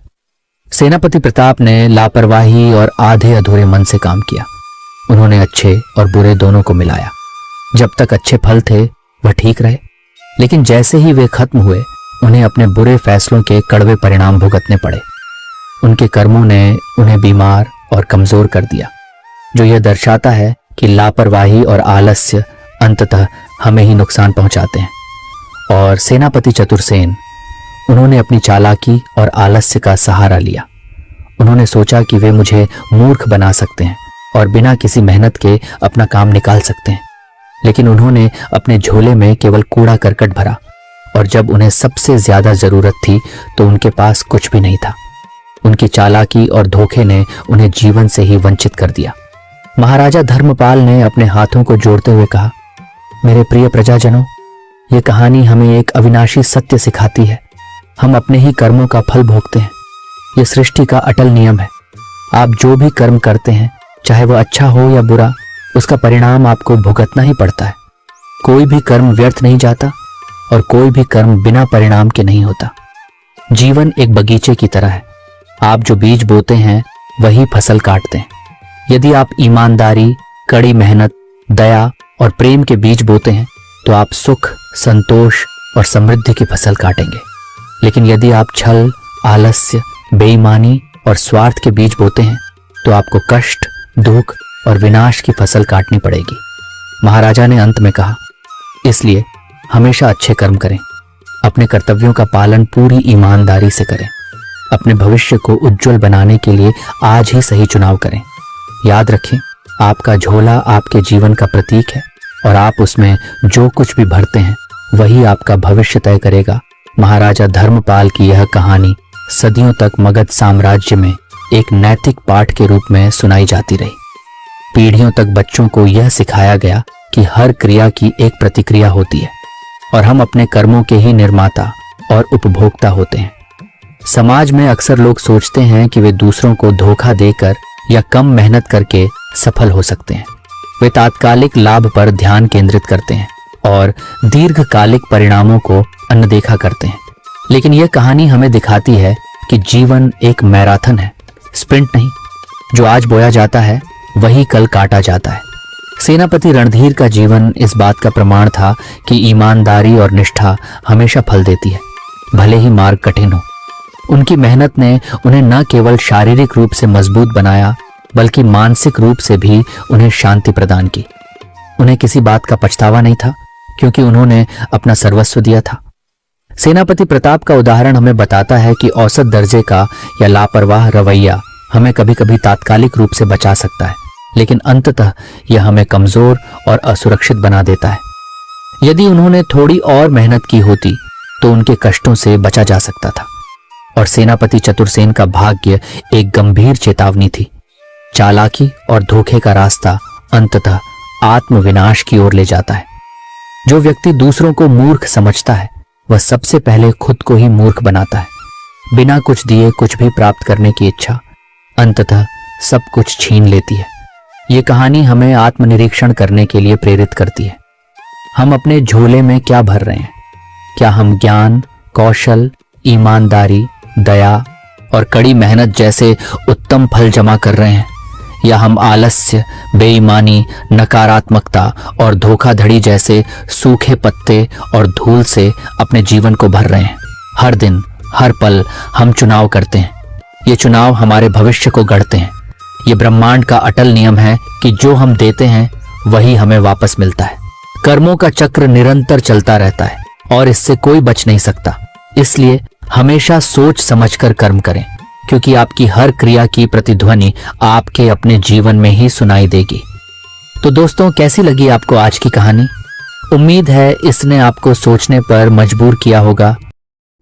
सेनापति प्रताप ने लापरवाही और आधे अधूरे मन से काम किया। उन्होंने अच्छे और बुरे दोनों को मिलाया। जब तक अच्छे फल थे वह ठीक रहे, लेकिन जैसे ही वे खत्म हुए उन्हें अपने बुरे फैसलों के कड़वे परिणाम भुगतने पड़े। उनके कर्मों ने उन्हें बीमार और कमजोर कर दिया, जो यह दर्शाता है कि लापरवाही और आलस्य अंततः हमें ही नुकसान पहुंचाते हैं। और सेनापति चतुरसेन, उन्होंने अपनी चालाकी और आलस्य का सहारा लिया। उन्होंने सोचा कि वे मुझे मूर्ख बना सकते हैं और बिना किसी मेहनत के अपना काम निकाल सकते हैं, लेकिन उन्होंने अपने झोले में केवल कूड़ा करकट भरा और जब उन्हें सबसे ज्यादा जरूरत थी तो उनके पास कुछ भी नहीं था। उनकी चालाकी और धोखे ने उन्हें जीवन से ही वंचित कर दिया। महाराजा धर्मपाल ने अपने हाथों को जोड़ते हुए कहा, मेरे प्रिय प्रजाजनों, ये कहानी हमें एक अविनाशी सत्य सिखाती है। हम अपने ही कर्मों का फल भोगते हैं। यह सृष्टि का अटल नियम है। आप जो भी कर्म करते हैं, चाहे वह अच्छा हो या बुरा, उसका परिणाम आपको भुगतना ही पड़ता है। कोई भी कर्म व्यर्थ नहीं जाता और कोई भी कर्म बिना परिणाम के नहीं होता। जीवन एक बगीचे की तरह है। आप जो बीज बोते हैं वही फसल काटते हैं। यदि आप ईमानदारी, कड़ी मेहनत, दया और प्रेम के बीज बोते हैं तो आप सुख, संतोष और समृद्धि की फसल काटेंगे। लेकिन यदि आप छल, आलस्य, बेईमानी और स्वार्थ के बीज बोते हैं तो आपको कष्ट, दुख और विनाश की फसल काटनी पड़ेगी। महाराजा ने अंत में कहा, इसलिए हमेशा अच्छे कर्म करें, अपने कर्तव्यों का पालन पूरी ईमानदारी से करें, अपने भविष्य को उज्जवल बनाने के लिए आज ही सही चुनाव करें। याद रखें, आपका झोला आपके जीवन का प्रतीक है और आप उसमें जो कुछ भी भरते हैं वही आपका भविष्य तय करेगा। महाराजा धर्मपाल की यह कहानी सदियों तक मगध साम्राज्य में एक नैतिक पाठ के रूप में सुनाई जाती रही। पीढ़ियों तक बच्चों को यह सिखाया गया कि हर क्रिया की एक प्रतिक्रिया होती है और हम अपने कर्मों के ही निर्माता और उपभोक्ता होते हैं। समाज में अक्सर लोग सोचते हैं कि वे दूसरों को धोखा देकर या कम मेहनत करके सफल हो सकते हैं। वे तात्कालिक लाभ पर ध्यान केंद्रित करते हैं और दीर्घकालिक परिणामों को अनदेखा करते हैं। लेकिन यह कहानी हमें दिखाती है कि जीवन एक मैराथन है, स्प्रिंट नहीं। जो आज बोया जाता है वही कल काटा जाता है। सेनापति रणधीर का जीवन इस बात का प्रमाण था कि ईमानदारी और निष्ठा हमेशा फल देती है, भले ही मार्ग कठिन हो। उनकी मेहनत ने उन्हें न केवल शारीरिक रूप से मजबूत बनाया, बल्कि मानसिक रूप से भी उन्हें शांति प्रदान की। उन्हें किसी बात का पछतावा नहीं था, क्योंकि उन्होंने अपना सर्वस्व दिया था। सेनापति प्रताप का उदाहरण हमें बताता है कि औसत दर्जे का या लापरवाह रवैया हमें कभी कभी तात्कालिक रूप से बचा सकता है, लेकिन अंततः यह हमें कमजोर और असुरक्षित बना देता है। यदि उन्होंने थोड़ी और मेहनत की होती तो उनके कष्टों से बचा जा सकता था। और सेनापति चतुरसेन का भाग्य एक गंभीर चेतावनी थी। चालाकी और धोखे का रास्ता अंततः आत्मविनाश की ओर ले जाता है। जो व्यक्ति दूसरों को मूर्ख समझता है वह सबसे पहले खुद को ही मूर्ख बनाता है। बिना कुछ दिए कुछ भी प्राप्त करने की इच्छा अंततः सब कुछ छीन लेती है। ये कहानी हमें आत्मनिरीक्षण करने के लिए प्रेरित करती है। हम अपने झोले में क्या भर रहे हैं? क्या हम ज्ञान, कौशल, ईमानदारी, दया और कड़ी मेहनत जैसे उत्तम फल जमा कर रहे हैं, या हम आलस्य, बेईमानी, नकारात्मकता और धोखाधड़ी जैसे सूखे पत्ते और धूल से अपने जीवन को भर रहे हैं? हर दिन, हर पल हम चुनाव करते हैं। ये चुनाव हमारे भविष्य को गढ़ते हैं। ये ब्रह्मांड का अटल नियम है कि जो हम देते हैं वही हमें वापस मिलता है। कर्मों का चक्र निरंतर चलता रहता है और इससे कोई बच नहीं सकता। इसलिए हमेशा सोच समझकर कर्म करें, क्योंकि आपकी हर क्रिया की प्रतिध्वनि आपके अपने जीवन में ही सुनाई देगी। तो दोस्तों, कैसी लगी आपको आज की कहानी? उम्मीद है इसने आपको सोचने पर मजबूर किया होगा।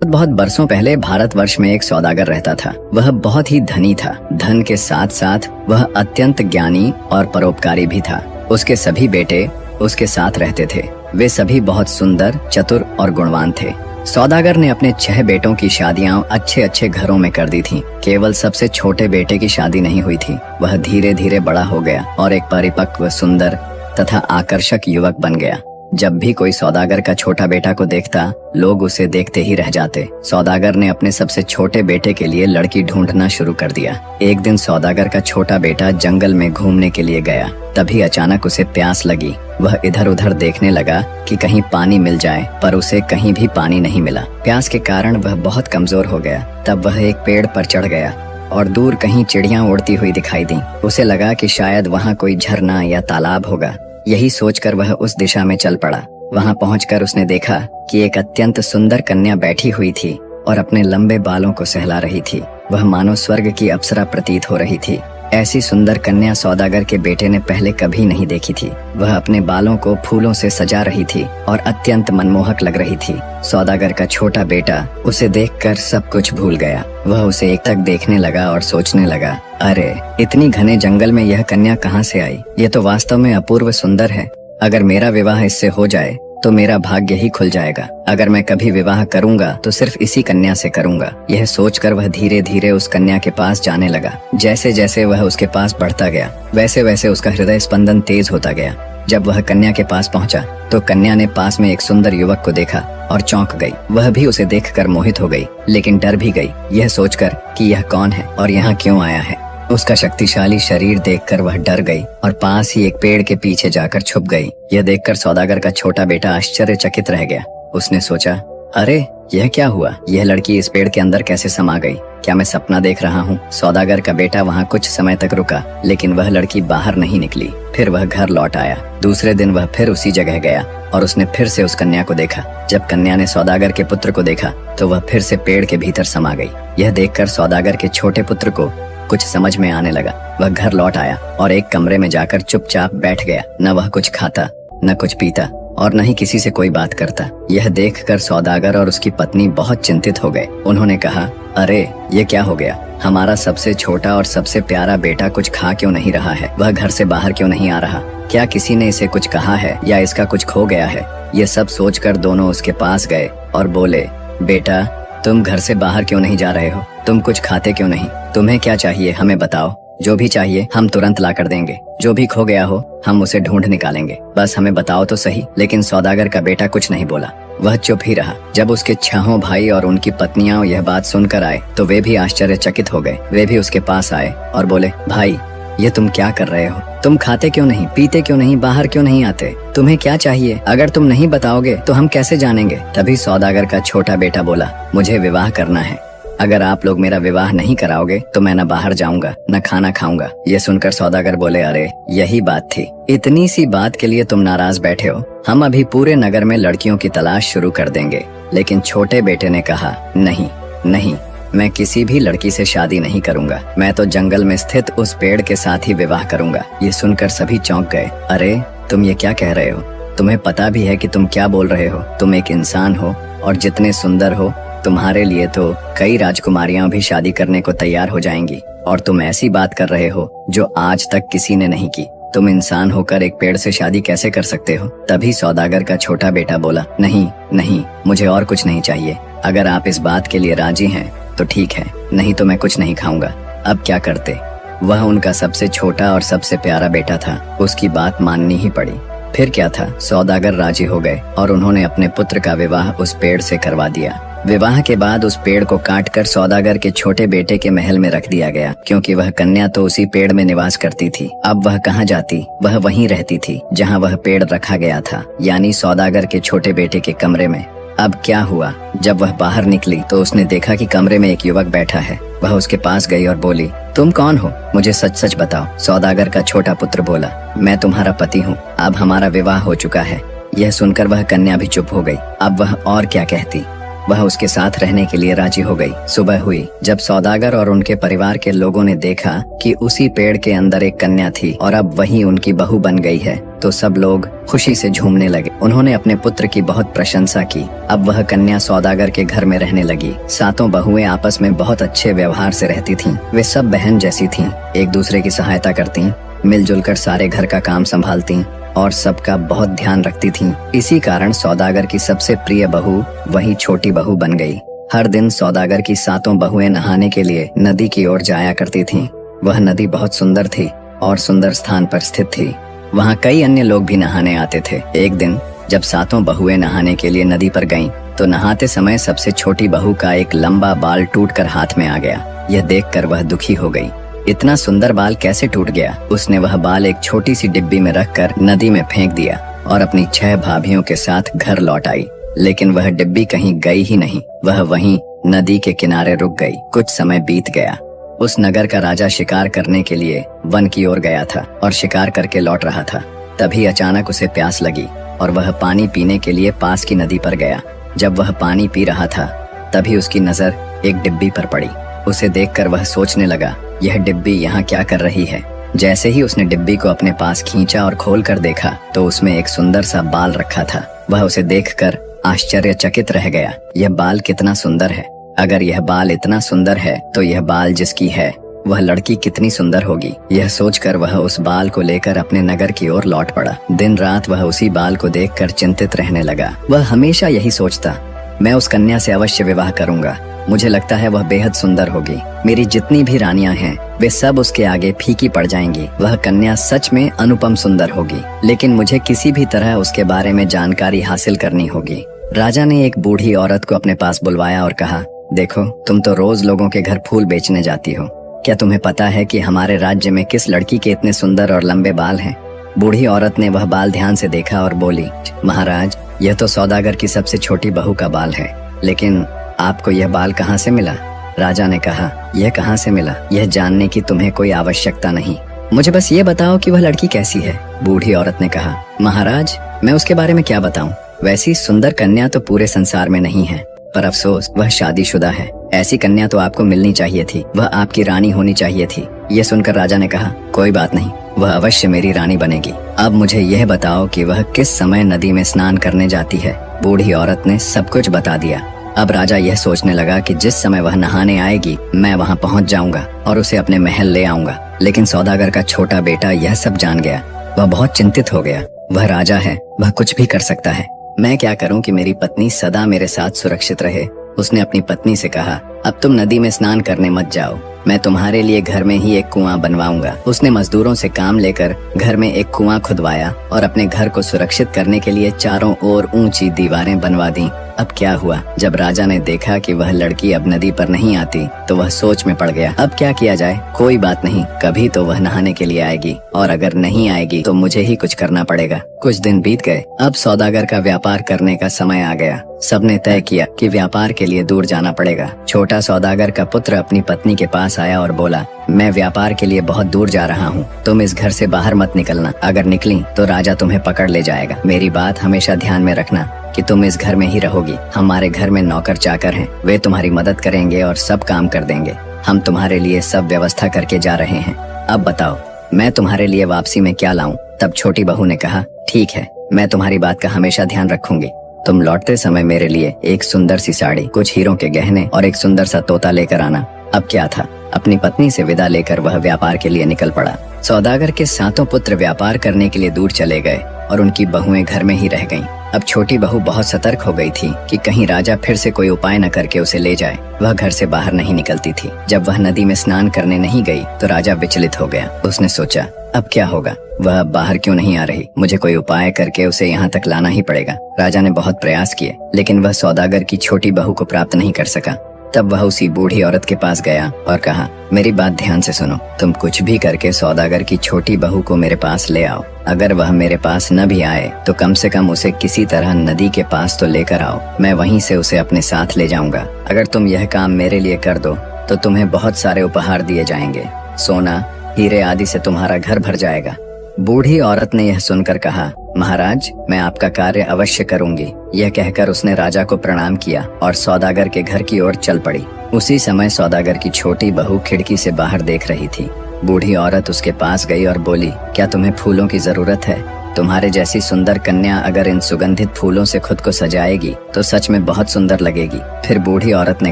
बहुत बरसों पहले भारतवर्ष में एक सौदागर रहता था। वह बहुत ही धनी था। धन के साथ साथ वह अत्यंत ज्ञानी और परोपकारी भी था। उसके सभी बेटे उसके साथ रहते थे। वे सभी बहुत सुंदर, चतुर और गुणवान थे। सौदागर ने अपने 6 बेटों की शादियां अच्छे अच्छे घरों में कर दी थीं। केवल सबसे छोटे बेटे की शादी नहीं हुई थी। वह धीरे धीरे बड़ा हो गया और एक परिपक्व, सुंदर तथा आकर्षक युवक बन गया। जब भी कोई सौदागर का छोटा बेटा को देखता, लोग उसे देखते ही रह जाते। सौदागर ने अपने सबसे छोटे बेटे के लिए लड़की ढूंढना शुरू कर दिया। एक दिन सौदागर का छोटा बेटा जंगल में घूमने के लिए गया। तभी अचानक उसे प्यास लगी। वह इधर उधर देखने लगा कि कहीं पानी मिल जाए, पर उसे कहीं भी पानी नहीं मिला। प्यास के कारण वह बहुत कमजोर हो गया। तब वह एक पेड़ पर चढ़ गया और दूर कहीं चिड़ियां उड़ती हुई दिखाई दी। उसे लगा कि शायद वहाँ कोई झरना या तालाब होगा। यही सोचकर वह उस दिशा में चल पड़ा। वहां पहुंचकर उसने देखा कि एक अत्यंत सुंदर कन्या बैठी हुई थी और अपने लंबे बालों को सहला रही थी। वह मानो स्वर्ग की अप्सरा प्रतीत हो रही थी। ऐसी सुंदर कन्या सौदागर के बेटे ने पहले कभी नहीं देखी थी। वह अपने बालों को फूलों से सजा रही थी और अत्यंत मनमोहक लग रही थी। सौदागर का छोटा बेटा उसे देखकर सब कुछ भूल गया। वह उसे एकटक देखने लगा और सोचने लगा, अरे, इतनी घने जंगल में यह कन्या कहाँ से आई? ये तो वास्तव में अपूर्व सुंदर है। अगर मेरा विवाह इससे हो जाए तो मेरा भाग्य ही खुल जाएगा। अगर मैं कभी विवाह करूंगा तो सिर्फ इसी कन्या से करूंगा। यह सोचकर वह धीरे धीरे उस कन्या के पास जाने लगा। जैसे जैसे वह उसके पास बढ़ता गया, वैसे वैसे उसका हृदय स्पंदन तेज होता गया। जब वह कन्या के पास पहुंचा तो कन्या ने पास में एक सुंदर युवक को देखा और चौंक गई। वह भी उसे देखकर मोहित हो गई, लेकिन डर भी गई, यह सोचकर कि यह कौन है और यहाँ क्यों आया है। उसका शक्तिशाली शरीर देखकर वह डर गई और पास ही एक पेड़ के पीछे जाकर छुप गई। यह देखकर सौदागर का छोटा बेटा आश्चर्यचकित रह गया। उसने सोचा, अरे, यह क्या हुआ? यह लड़की इस पेड़ के अंदर कैसे समा गई? क्या मैं सपना देख रहा हूँ? सौदागर का बेटा वहाँ कुछ समय तक रुका, लेकिन वह लड़की बाहर नहीं निकली। फिर वह घर लौट आया। दूसरे दिन वह फिर उसी जगह गया और उसने फिर से उस कन्या को देखा। जब कन्या ने सौदागर के पुत्र को देखा तो वह फिर से पेड़ के भीतर समा गई। यह देखकर सौदागर के छोटे पुत्र को कुछ समझ में आने लगा। वह घर लौट आया और एक कमरे में जाकर चुपचाप बैठ गया। न वह कुछ खाता, न कुछ पीता और न ही किसी से कोई बात करता। यह देखकर सौदागर और उसकी पत्नी बहुत चिंतित हो गए। उन्होंने कहा, अरे, ये क्या हो गया? हमारा सबसे छोटा और सबसे प्यारा बेटा कुछ खा क्यों नहीं रहा है? वह घर से बाहर क्यों नहीं आ रहा? क्या किसी ने इसे कुछ कहा है या इसका कुछ खो गया है? ये सब सोचकर दोनों उसके पास गए और बोले, बेटा, तुम घर से बाहर क्यों नहीं जा रहे हो? तुम कुछ खाते क्यों नहीं? तुम्हें क्या चाहिए, हमें बताओ। जो भी चाहिए हम तुरंत ला कर देंगे। जो भी खो गया हो हम उसे ढूंढ निकालेंगे। बस हमें बताओ तो सही। लेकिन सौदागर का बेटा कुछ नहीं बोला। वह चुप ही रहा। जब उसके 6 भाई और उनकी पत्नियां यह बात सुनकर आए तो वे भी आश्चर्यचकित हो गए। वे भी उसके पास आए और बोले, भाई, ये तुम क्या कर रहे हो? तुम खाते क्यों नहीं, पीते क्यों नहीं, बाहर क्यों नहीं आते? तुम्हें क्या चाहिए? अगर तुम नहीं बताओगे तो हम कैसे जानेंगे? तभी सौदागर का छोटा बेटा बोला, मुझे विवाह करना है। अगर आप लोग मेरा विवाह नहीं कराओगे तो मैं न बाहर जाऊंगा न खाना खाऊंगा। ये सुनकर सौदागर बोले, अरे, यही बात थी। इतनी सी बात के लिए तुम नाराज बैठे हो? हम अभी पूरे नगर में लड़कियों की तलाश शुरू कर देंगे। लेकिन छोटे बेटे ने कहा, नहीं नहीं, मैं किसी भी लड़की से शादी नहीं करूंगा। मैं तो जंगल में स्थित उस पेड़ के साथ ही विवाह करूंगा। ये सुनकर सभी चौंक गए। अरे, तुम ये क्या कह रहे हो? तुम्हें पता भी है कि तुम क्या बोल रहे हो? तुम एक इंसान हो और जितने सुंदर हो, तुम्हारे लिए तो कई राजकुमारियां भी शादी करने को तैयार हो जाएंगी। और तुम ऐसी बात कर रहे हो जो आज तक किसी ने नहीं की। तुम इंसान होकर एक पेड़ से शादी कैसे कर सकते हो? तभी सौदागर का छोटा बेटा बोला, नहीं नहीं, मुझे और कुछ नहीं चाहिए। अगर आप इस बात के लिए राजी हैं तो ठीक है, नहीं तो मैं कुछ नहीं खाऊंगा। अब क्या करते? वह उनका सबसे छोटा और सबसे प्यारा बेटा था, उसकी बात माननी ही पड़ी। फिर क्या था, सौदागर राजी हो गए और उन्होंने अपने पुत्र का विवाह उस पेड़ से करवा दिया। विवाह के बाद उस पेड़ को काटकर सौदागर के छोटे बेटे के महल में रख दिया गया, क्योंकि वह कन्या तो उसी पेड़ में निवास करती थी। अब वह कहाँ जाती? वह वहीं रहती थी जहाँ वह पेड़ रखा गया था, यानी सौदागर के छोटे बेटे के कमरे में। अब क्या हुआ, जब वह बाहर निकली तो उसने देखा कि कमरे में एक युवक बैठा है। वह उसके पास गई और बोली, तुम कौन हो? मुझे सच सच बताओ। सौदागर का छोटा पुत्र बोला, मैं तुम्हारा पति हूँ, अब हमारा विवाह हो चुका है। यह सुनकर वह कन्या भी चुप हो गई। अब वह और क्या कहती? वह उसके साथ रहने के लिए राजी हो गई। सुबह हुई जब सौदागर और उनके परिवार के लोगों ने देखा कि उसी पेड़ के अंदर एक कन्या थी और अब वही उनकी बहू बन गई है, तो सब लोग खुशी से झूमने लगे। उन्होंने अपने पुत्र की बहुत प्रशंसा की। अब वह कन्या सौदागर के घर में रहने लगी। सातों बहुएं आपस में बहुत अच्छे व्यवहार से रहती थीं। वे सब बहन जैसी थीं, एक दूसरे की सहायता करती, मिलजुल कर सारे घर का काम संभालती और सबका बहुत ध्यान रखती थीं। इसी कारण सौदागर की सबसे प्रिय बहू वही छोटी बहू बन गई। हर दिन सौदागर की सातों बहुएं नहाने के लिए नदी की ओर जाया करती थीं। वह नदी बहुत सुंदर थी और सुंदर स्थान पर स्थित थी। वहाँ कई अन्य लोग भी नहाने आते थे। एक दिन जब सातों बहुएं नहाने के लिए नदी पर गईं, तो नहाते समय सबसे छोटी बहू का एक लंबा बाल टूटकर हाथ में आ गया। यह देखकर वह दुखी हो गई। इतना सुंदर बाल कैसे टूट गया? उसने वह बाल एक छोटी सी डिब्बी में रखकर नदी में फेंक दिया और अपनी 6 भाभियों के साथ घर लौट आई। लेकिन वह डिब्बी कहीं गई ही नहीं, वह वहीं नदी के किनारे रुक गई। कुछ समय बीत गया। उस नगर का राजा शिकार करने के लिए वन की ओर गया था और शिकार करके लौट रहा था। तभी अचानक उसे प्यास लगी और वह पानी पीने के लिए पास की नदी पर गया। जब वह पानी पी रहा था तभी उसकी नजर एक डिब्बी पर पड़ी। उसे देखकर वह सोचने लगा, यह डिब्बी यहाँ क्या कर रही है? जैसे ही उसने डिब्बी को अपने पास खींचा और खोल कर देखा तो उसमें एक सुंदर सा बाल रखा था। वह उसे देखकर आश्चर्यचकित रह गया। यह बाल कितना सुंदर है! अगर यह बाल इतना सुंदर है तो यह बाल जिसकी है वह लड़की कितनी सुंदर होगी। यह सोचकर वह उस बाल को लेकर अपने नगर की ओर लौट पड़ा। दिन रात वह उसी बाल को देखकर चिंतित रहने लगा। वह हमेशा यही सोचता, मैं उस कन्या से अवश्य विवाह करूंगा। मुझे लगता है वह बेहद सुंदर होगी। मेरी जितनी भी रानियां हैं वे सब उसके आगे फीकी पड़ जाएंगी। वह कन्या सच में अनुपम सुंदर होगी, लेकिन मुझे किसी भी तरह उसके बारे में जानकारी हासिल करनी होगी। राजा ने एक बूढ़ी औरत को अपने पास बुलवाया और कहा, देखो, तुम तो रोज लोगों के घर फूल बेचने जाती हो। क्या तुम्हें पता है कि हमारे राज्य में किस लड़की के इतने सुंदर और लंबे बाल हैं? बूढ़ी औरत ने वह बाल ध्यान से देखा और बोली, महाराज, यह तो सौदागर की सबसे छोटी बहू का बाल है, लेकिन आपको यह बाल कहाँ से मिला? राजा ने कहा, यह कहाँ से मिला यह जानने की तुम्हें कोई आवश्यकता नहीं, मुझे बस ये बताओ कि वह लड़की कैसी है। बूढ़ी औरत ने कहा, महाराज, मैं उसके बारे में क्या बताऊं? वैसी सुंदर कन्या तो पूरे संसार में नहीं है, पर अफसोस वह शादीशुदा है। ऐसी कन्या तो आपको मिलनी चाहिए थी, वह आपकी रानी होनी चाहिए थी। यह सुनकर राजा ने कहा, कोई बात नहीं, वह अवश्य मेरी रानी बनेगी। अब मुझे यह बताओ कि वह किस समय नदी में स्नान करने जाती है। बूढ़ी औरत ने सब कुछ बता दिया। अब राजा यह सोचने लगा कि जिस समय वह नहाने आएगी मैं वहां पहुंच जाऊंगा और उसे अपने महल ले आऊंगा। लेकिन सौदागर का छोटा बेटा यह सब जान गया। वह बहुत चिंतित हो गया। वह राजा है, वह कुछ भी कर सकता है। मैं क्या करूं कि मेरी पत्नी सदा मेरे साथ सुरक्षित रहे। उसने अपनी पत्नी से कहा, अब तुम नदी में स्नान करने मत जाओ, मैं तुम्हारे लिए घर में ही एक कुआं बनवाऊंगा। उसने मजदूरों से काम लेकर घर में एक कुआं खुदवाया और अपने घर को सुरक्षित करने के लिए चारों ओर ऊंची दीवारें बनवा दी। अब क्या हुआ, जब राजा ने देखा कि वह लड़की अब नदी पर नहीं आती तो वह सोच में पड़ गया। अब क्या किया जाए? कोई बात नहीं, कभी तो वह नहाने के लिए आएगी और अगर नहीं आएगी तो मुझे ही कुछ करना पड़ेगा। कुछ दिन बीत गए। अब सौदागर का व्यापार करने का समय आ गया। सबने तय किया कि व्यापार के लिए दूर जाना पड़ेगा। छोटा सौदागर का पुत्र अपनी पत्नी के पास आया और बोला, मैं व्यापार के लिए बहुत दूर जा रहा हूँ, तुम इस घर से बाहर मत निकलना। अगर निकली तो राजा तुम्हें पकड़ ले जाएगा। मेरी बात हमेशा ध्यान में रखना कि तुम इस घर में ही रहोगी। हमारे घर में नौकर चाकर हैं, वे तुम्हारी मदद करेंगे और सब काम कर देंगे। हम तुम्हारे लिए सब व्यवस्था करके जा रहे हैं। अब बताओ, मैं तुम्हारे लिए वापसी में क्या लाऊं? तब छोटी बहू ने कहा, ठीक है, मैं तुम्हारी बात का हमेशा ध्यान रखूंगी। तुम लौटते समय मेरे लिए एक सुंदर सी साड़ी, कुछ हीरों के गहने और एक सुंदर सा तोता लेकर आना। अब क्या था, अपनी पत्नी से विदा लेकर वह व्यापार के लिए निकल पड़ा। सौदागर के सातों पुत्र व्यापार करने के लिए दूर चले गए और उनकी बहुएं घर में ही रह गईं। अब छोटी बहू बहुत सतर्क हो गई थी कि कहीं राजा फिर से कोई उपाय न करके उसे ले जाए। वह घर से बाहर नहीं निकलती थी। जब वह नदी में स्नान करने नहीं गई तो राजा विचलित हो गया। उसने सोचा, अब क्या होगा, वह अब बाहर क्यों नहीं आ रही, मुझे कोई उपाय करके उसे यहाँ तक लाना ही पड़ेगा। राजा ने बहुत प्रयास किए लेकिन वह सौदागर की छोटी बहू को प्राप्त नहीं कर सका। तब वह उसी बूढ़ी औरत के पास गया और कहा, मेरी बात ध्यान से सुनो, तुम कुछ भी करके सौदागर की छोटी बहू को मेरे पास ले आओ। अगर वह मेरे पास न भी आए तो कम से कम उसे किसी तरह नदी के पास तो लेकर आओ, मैं वहीं से उसे अपने साथ ले जाऊंगा। अगर तुम यह काम मेरे लिए कर दो तो तुम्हें बहुत सारे उपहार दिए जाएंगे, सोना हीरे आदि से तुम्हारा घर भर जाएगा। बूढ़ी औरत ने यह सुनकर कहा, महाराज मैं आपका कार्य अवश्य करूंगी। यह कहकर उसने राजा को प्रणाम किया और सौदागर के घर की ओर चल पड़ी। उसी समय सौदागर की छोटी बहू खिड़की से बाहर देख रही थी। बूढ़ी औरत उसके पास गई और बोली, क्या तुम्हें फूलों की जरूरत है? तुम्हारे जैसी सुंदर कन्या अगर इन सुगंधित फूलों से खुद को सजाएगी तो सच में बहुत सुंदर लगेगी। फिर बूढ़ी औरत ने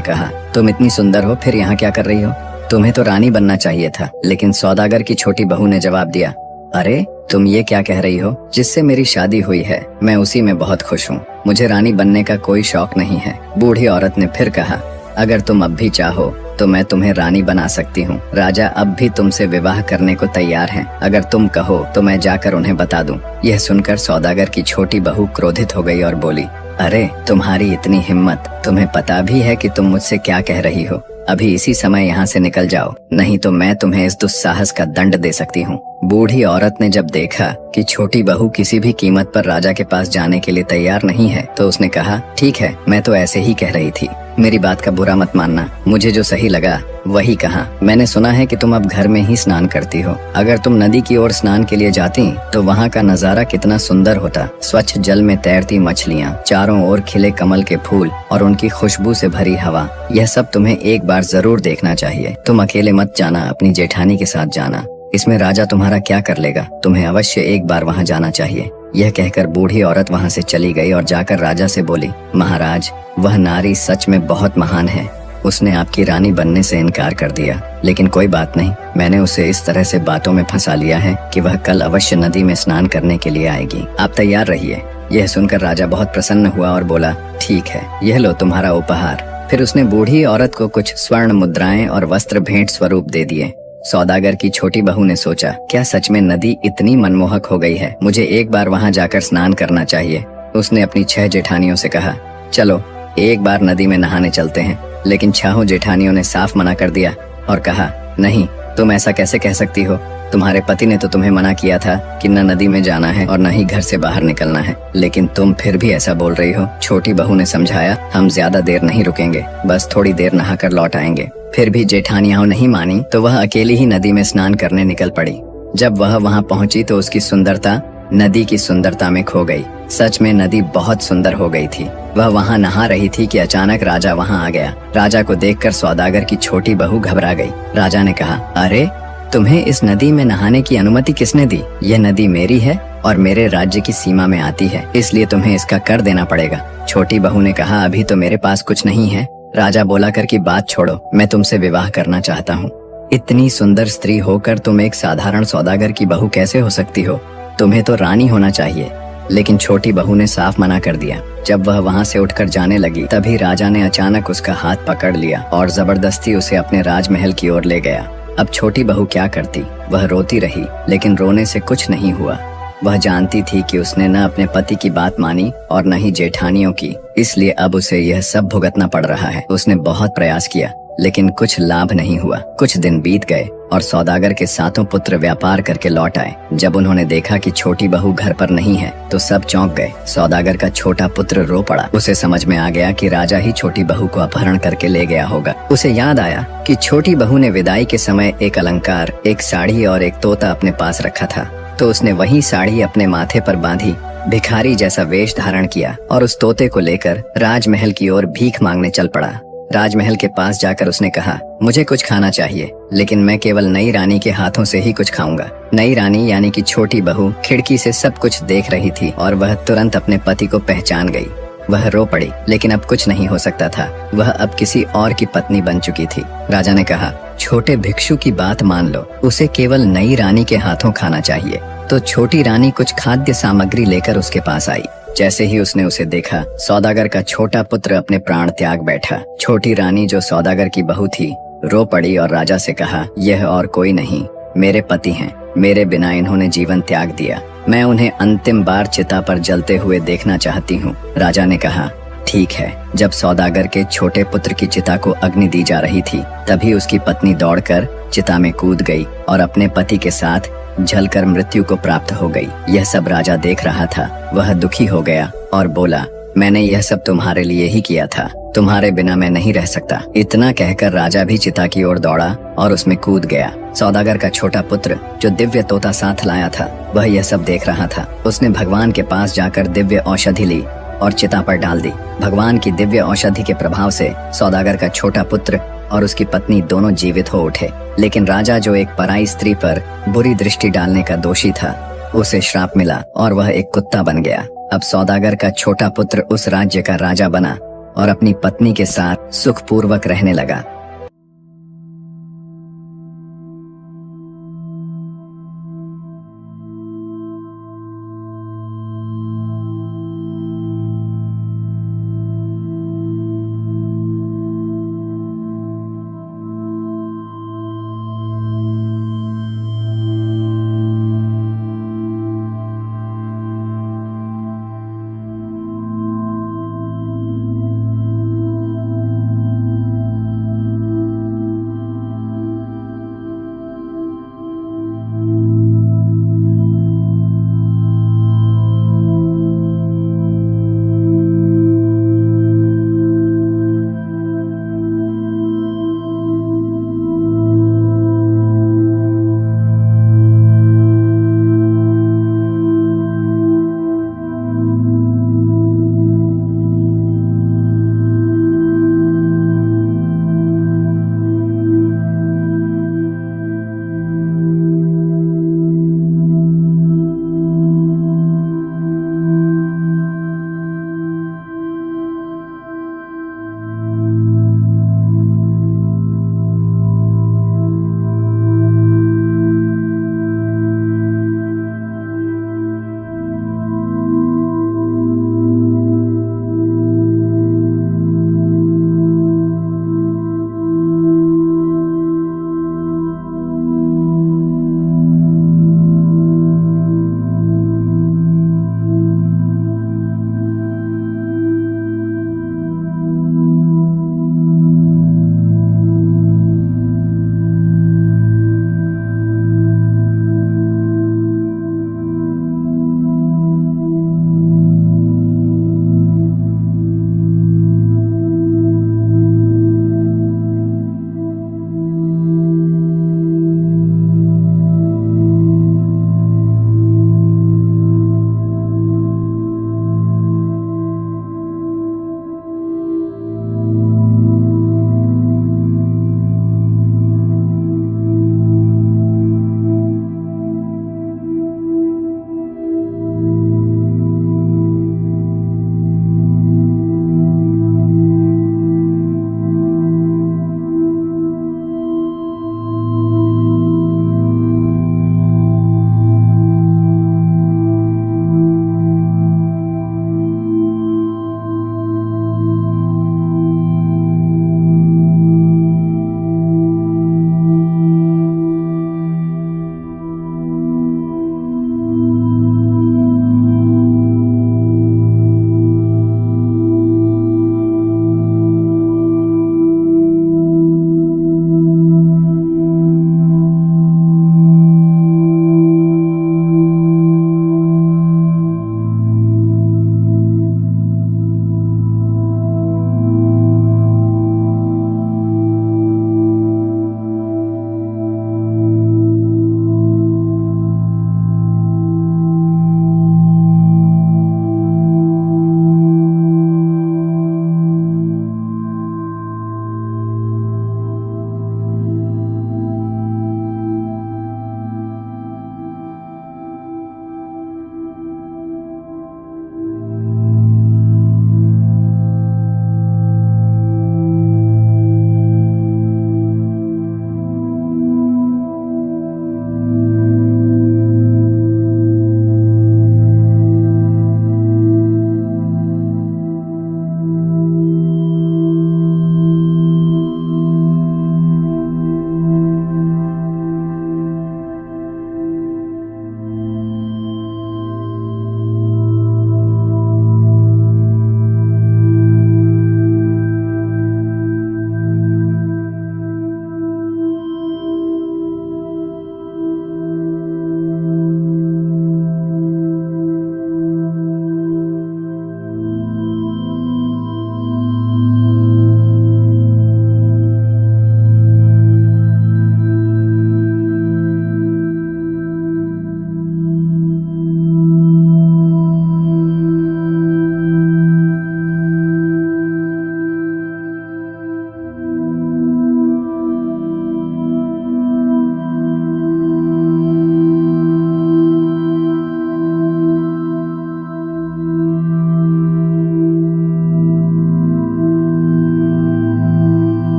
कहा, तुम इतनी सुंदर हो फिर यहाँ क्या कर रही हो? तुम्हें तो रानी बनना चाहिए था। लेकिन सौदागर की छोटी बहू ने जवाब दिया, अरे तुम ये क्या कह रही हो? जिससे मेरी शादी हुई है मैं उसी में बहुत खुश हूँ, मुझे रानी बनने का कोई शौक नहीं है। बूढ़ी औरत ने फिर कहा, अगर तुम अब भी चाहो तो मैं तुम्हें रानी बना सकती हूँ। राजा अब भी तुमसे विवाह करने को तैयार हैं। अगर तुम कहो तो मैं जाकर उन्हें बता दूं। यह सुनकर सौदागर की छोटी बहू क्रोधित हो गई और बोली, अरे तुम्हारी इतनी हिम्मत, तुम्हें पता भी है कि तुम मुझसे क्या कह रही हो? अभी इसी समय यहाँ से निकल जाओ, नहीं तो मैं तुम्हें इस दुस्साहस का दंड दे सकती हूँ। बूढ़ी औरत ने जब देखा कि छोटी बहू किसी भी कीमत पर राजा के पास जाने के लिए तैयार नहीं है तो उसने कहा, ठीक है, मैं तो ऐसे ही कह रही थी, मेरी बात का बुरा मत मानना, मुझे जो सही लगा वही कहा। मैंने सुना है कि तुम अब घर में ही स्नान करती हो। अगर तुम नदी की ओर स्नान के लिए जाती तो वहाँ का नजारा कितना सुंदर होता। स्वच्छ जल में तैरती मछलियाँ, चारों ओर खिले कमल के फूल और उनकी खुशबू से भरी हवा, यह सब तुम्हें एक बार जरूर देखना चाहिए। तुम अकेले मत जाना, अपनी जेठानी के साथ जाना, इसमें राजा तुम्हारा क्या कर लेगा, तुम्हें अवश्य एक बार वहाँ जाना चाहिए। यह कहकर बूढ़ी औरत वहाँ से चली गई और जाकर राजा से बोली, महाराज वह नारी सच में बहुत महान है, उसने आपकी रानी बनने से इनकार कर दिया, लेकिन कोई बात नहीं, मैंने उसे इस तरह से बातों में फंसा लिया है कि वह कल अवश्य नदी में स्नान करने के लिए आएगी, आप तैयार रहिए। यह सुनकर राजा बहुत प्रसन्न हुआ और बोला, ठीक है, यह लो तुम्हारा उपहार। फिर उसने बूढ़ी औरत को कुछ स्वर्ण मुद्राएं और वस्त्र भेंट स्वरूप दे दिए। सौदागर की छोटी बहू ने सोचा, क्या सच में नदी इतनी मनमोहक हो गई है, मुझे एक बार वहाँ जाकर स्नान करना चाहिए। उसने अपनी 6 जेठानियों से कहा, चलो एक बार नदी में नहाने चलते हैं। लेकिन 6 जेठानियों ने साफ मना कर दिया और कहा, नहीं, तुम ऐसा कैसे कह सकती हो, तुम्हारे पति ने तो तुम्हें मना किया था कि न नदी में जाना है और न ही घर से बाहर निकलना है, लेकिन तुम फिर भी ऐसा बोल रही हो। छोटी बहू ने समझाया, हम ज्यादा देर नहीं रुकेंगे, बस थोड़ी देर नहाकर लौट आएंगे। फिर भी जेठानियां नहीं मानी तो वह अकेली ही नदी में स्नान करने निकल पड़ी। जब वह वहां पहुंची तो उसकी सुंदरता नदी की सुंदरता में खो गई। सच में नदी बहुत सुंदर हो गई थी। वह वहां नहा रही थी कि अचानक राजा वहां आ गया। राजा को देखकर सौदागर की छोटी बहू घबरा गई। राजा ने कहा, अरे तुम्हें इस नदी में नहाने की अनुमति किसने दी? यह नदी मेरी है और मेरे राज्य की सीमा में आती है, इसलिए तुम्हें इसका कर देना पड़ेगा। छोटी बहू ने कहा, अभी तो मेरे पास कुछ नहीं है। राजा बोला कर की बात छोड़ो, मैं तुमसे विवाह करना चाहता हूँ। इतनी सुंदर स्त्री होकर तुम एक साधारण सौदागर की बहू कैसे हो सकती हो? तुम्हें तो रानी होना चाहिए। लेकिन छोटी बहू ने साफ मना कर दिया। जब वह वहाँ से उठकर जाने लगी तभी राजा ने अचानक उसका हाथ पकड़ लिया और जबरदस्ती उसे अपने राजमहल की ओर ले गया। अब छोटी बहू क्या करती? वह रोती रही, लेकिन रोने से कुछ नहीं हुआ। वह जानती थी कि उसने न अपने पति की बात मानी और न ही जेठानियों की, इसलिए अब उसे यह सब भुगतना पड़ रहा है। उसने बहुत प्रयास किया लेकिन कुछ लाभ नहीं हुआ। कुछ दिन बीत गए और सौदागर के 7 पुत्र व्यापार करके लौट आए। जब उन्होंने देखा कि छोटी बहू घर पर नहीं है तो सब चौंक गए। सौदागर का छोटा पुत्र रो पड़ा। उसे समझ में आ गया कि राजा ही छोटी बहू को अपहरण करके ले गया होगा। उसे याद आया कि छोटी बहू ने विदाई के समय एक अलंकार, एक साड़ी और एक तोता अपने पास रखा था, तो उसने वही साड़ी अपने माथे पर बांधी, भिखारी जैसा वेश धारण किया और उस तोते को लेकर राजमहल की ओर भीख मांगने चल पड़ा। राजमहल के पास जाकर उसने कहा, मुझे कुछ खाना चाहिए, लेकिन मैं केवल नई रानी के हाथों से ही कुछ खाऊंगा। नई रानी यानी कि छोटी बहू खिड़की से सब कुछ देख रही थी और वह तुरंत अपने पति को पहचान गई। वह रो पड़ी, लेकिन अब कुछ नहीं हो सकता था। वह अब किसी और की पत्नी बन चुकी थी। राजा ने कहा, छोटे भिक्षु की बात मान लो, उसे केवल नई रानी के हाथों खाना चाहिए। तो छोटी रानी कुछ खाद्य सामग्री लेकर उसके पास आई। जैसे ही उसने उसे देखा, सौदागर का छोटा पुत्र अपने प्राण त्याग बैठा। छोटी रानी, जो सौदागर की बहू थी, रो पड़ी और राजा से कहा, यह और कोई नहीं, मेरे पति हैं। मेरे बिना इन्होंने जीवन त्याग दिया। मैं उन्हें अंतिम बार चिता पर जलते हुए देखना चाहती हूँ। राजा ने कहा, ठीक है। जब सौदागर के छोटे पुत्र की चिता को अग्नि दी जा रही थी, तभी उसकी पत्नी दौड़कर चिता में कूद गई और अपने पति के साथ जलकर मृत्यु को प्राप्त हो गई। यह सब राजा देख रहा था। वह दुखी हो गया और बोला, मैंने यह सब तुम्हारे लिए ही किया था, तुम्हारे बिना मैं नहीं रह सकता। इतना कहकर राजा भी चिता की ओर दौड़ा और उसमें कूद गया। सौदागर का छोटा पुत्र, जो दिव्य तोता साथ लाया था, वह यह सब देख रहा था। उसने भगवान के पास जाकर दिव्य औषधि ली और चिता पर डाल दी। भगवान की दिव्य औषधि के प्रभाव से सौदागर का छोटा पुत्र और उसकी पत्नी दोनों जीवित हो उठे। लेकिन राजा, जो एक पराई स्त्री पर बुरी दृष्टि डालने का दोषी था, उसे श्राप मिला और वह एक कुत्ता बन गया। अब सौदागर का छोटा पुत्र उस राज्य का राजा बना और अपनी पत्नी के साथ सुखपूर्वक रहने लगा।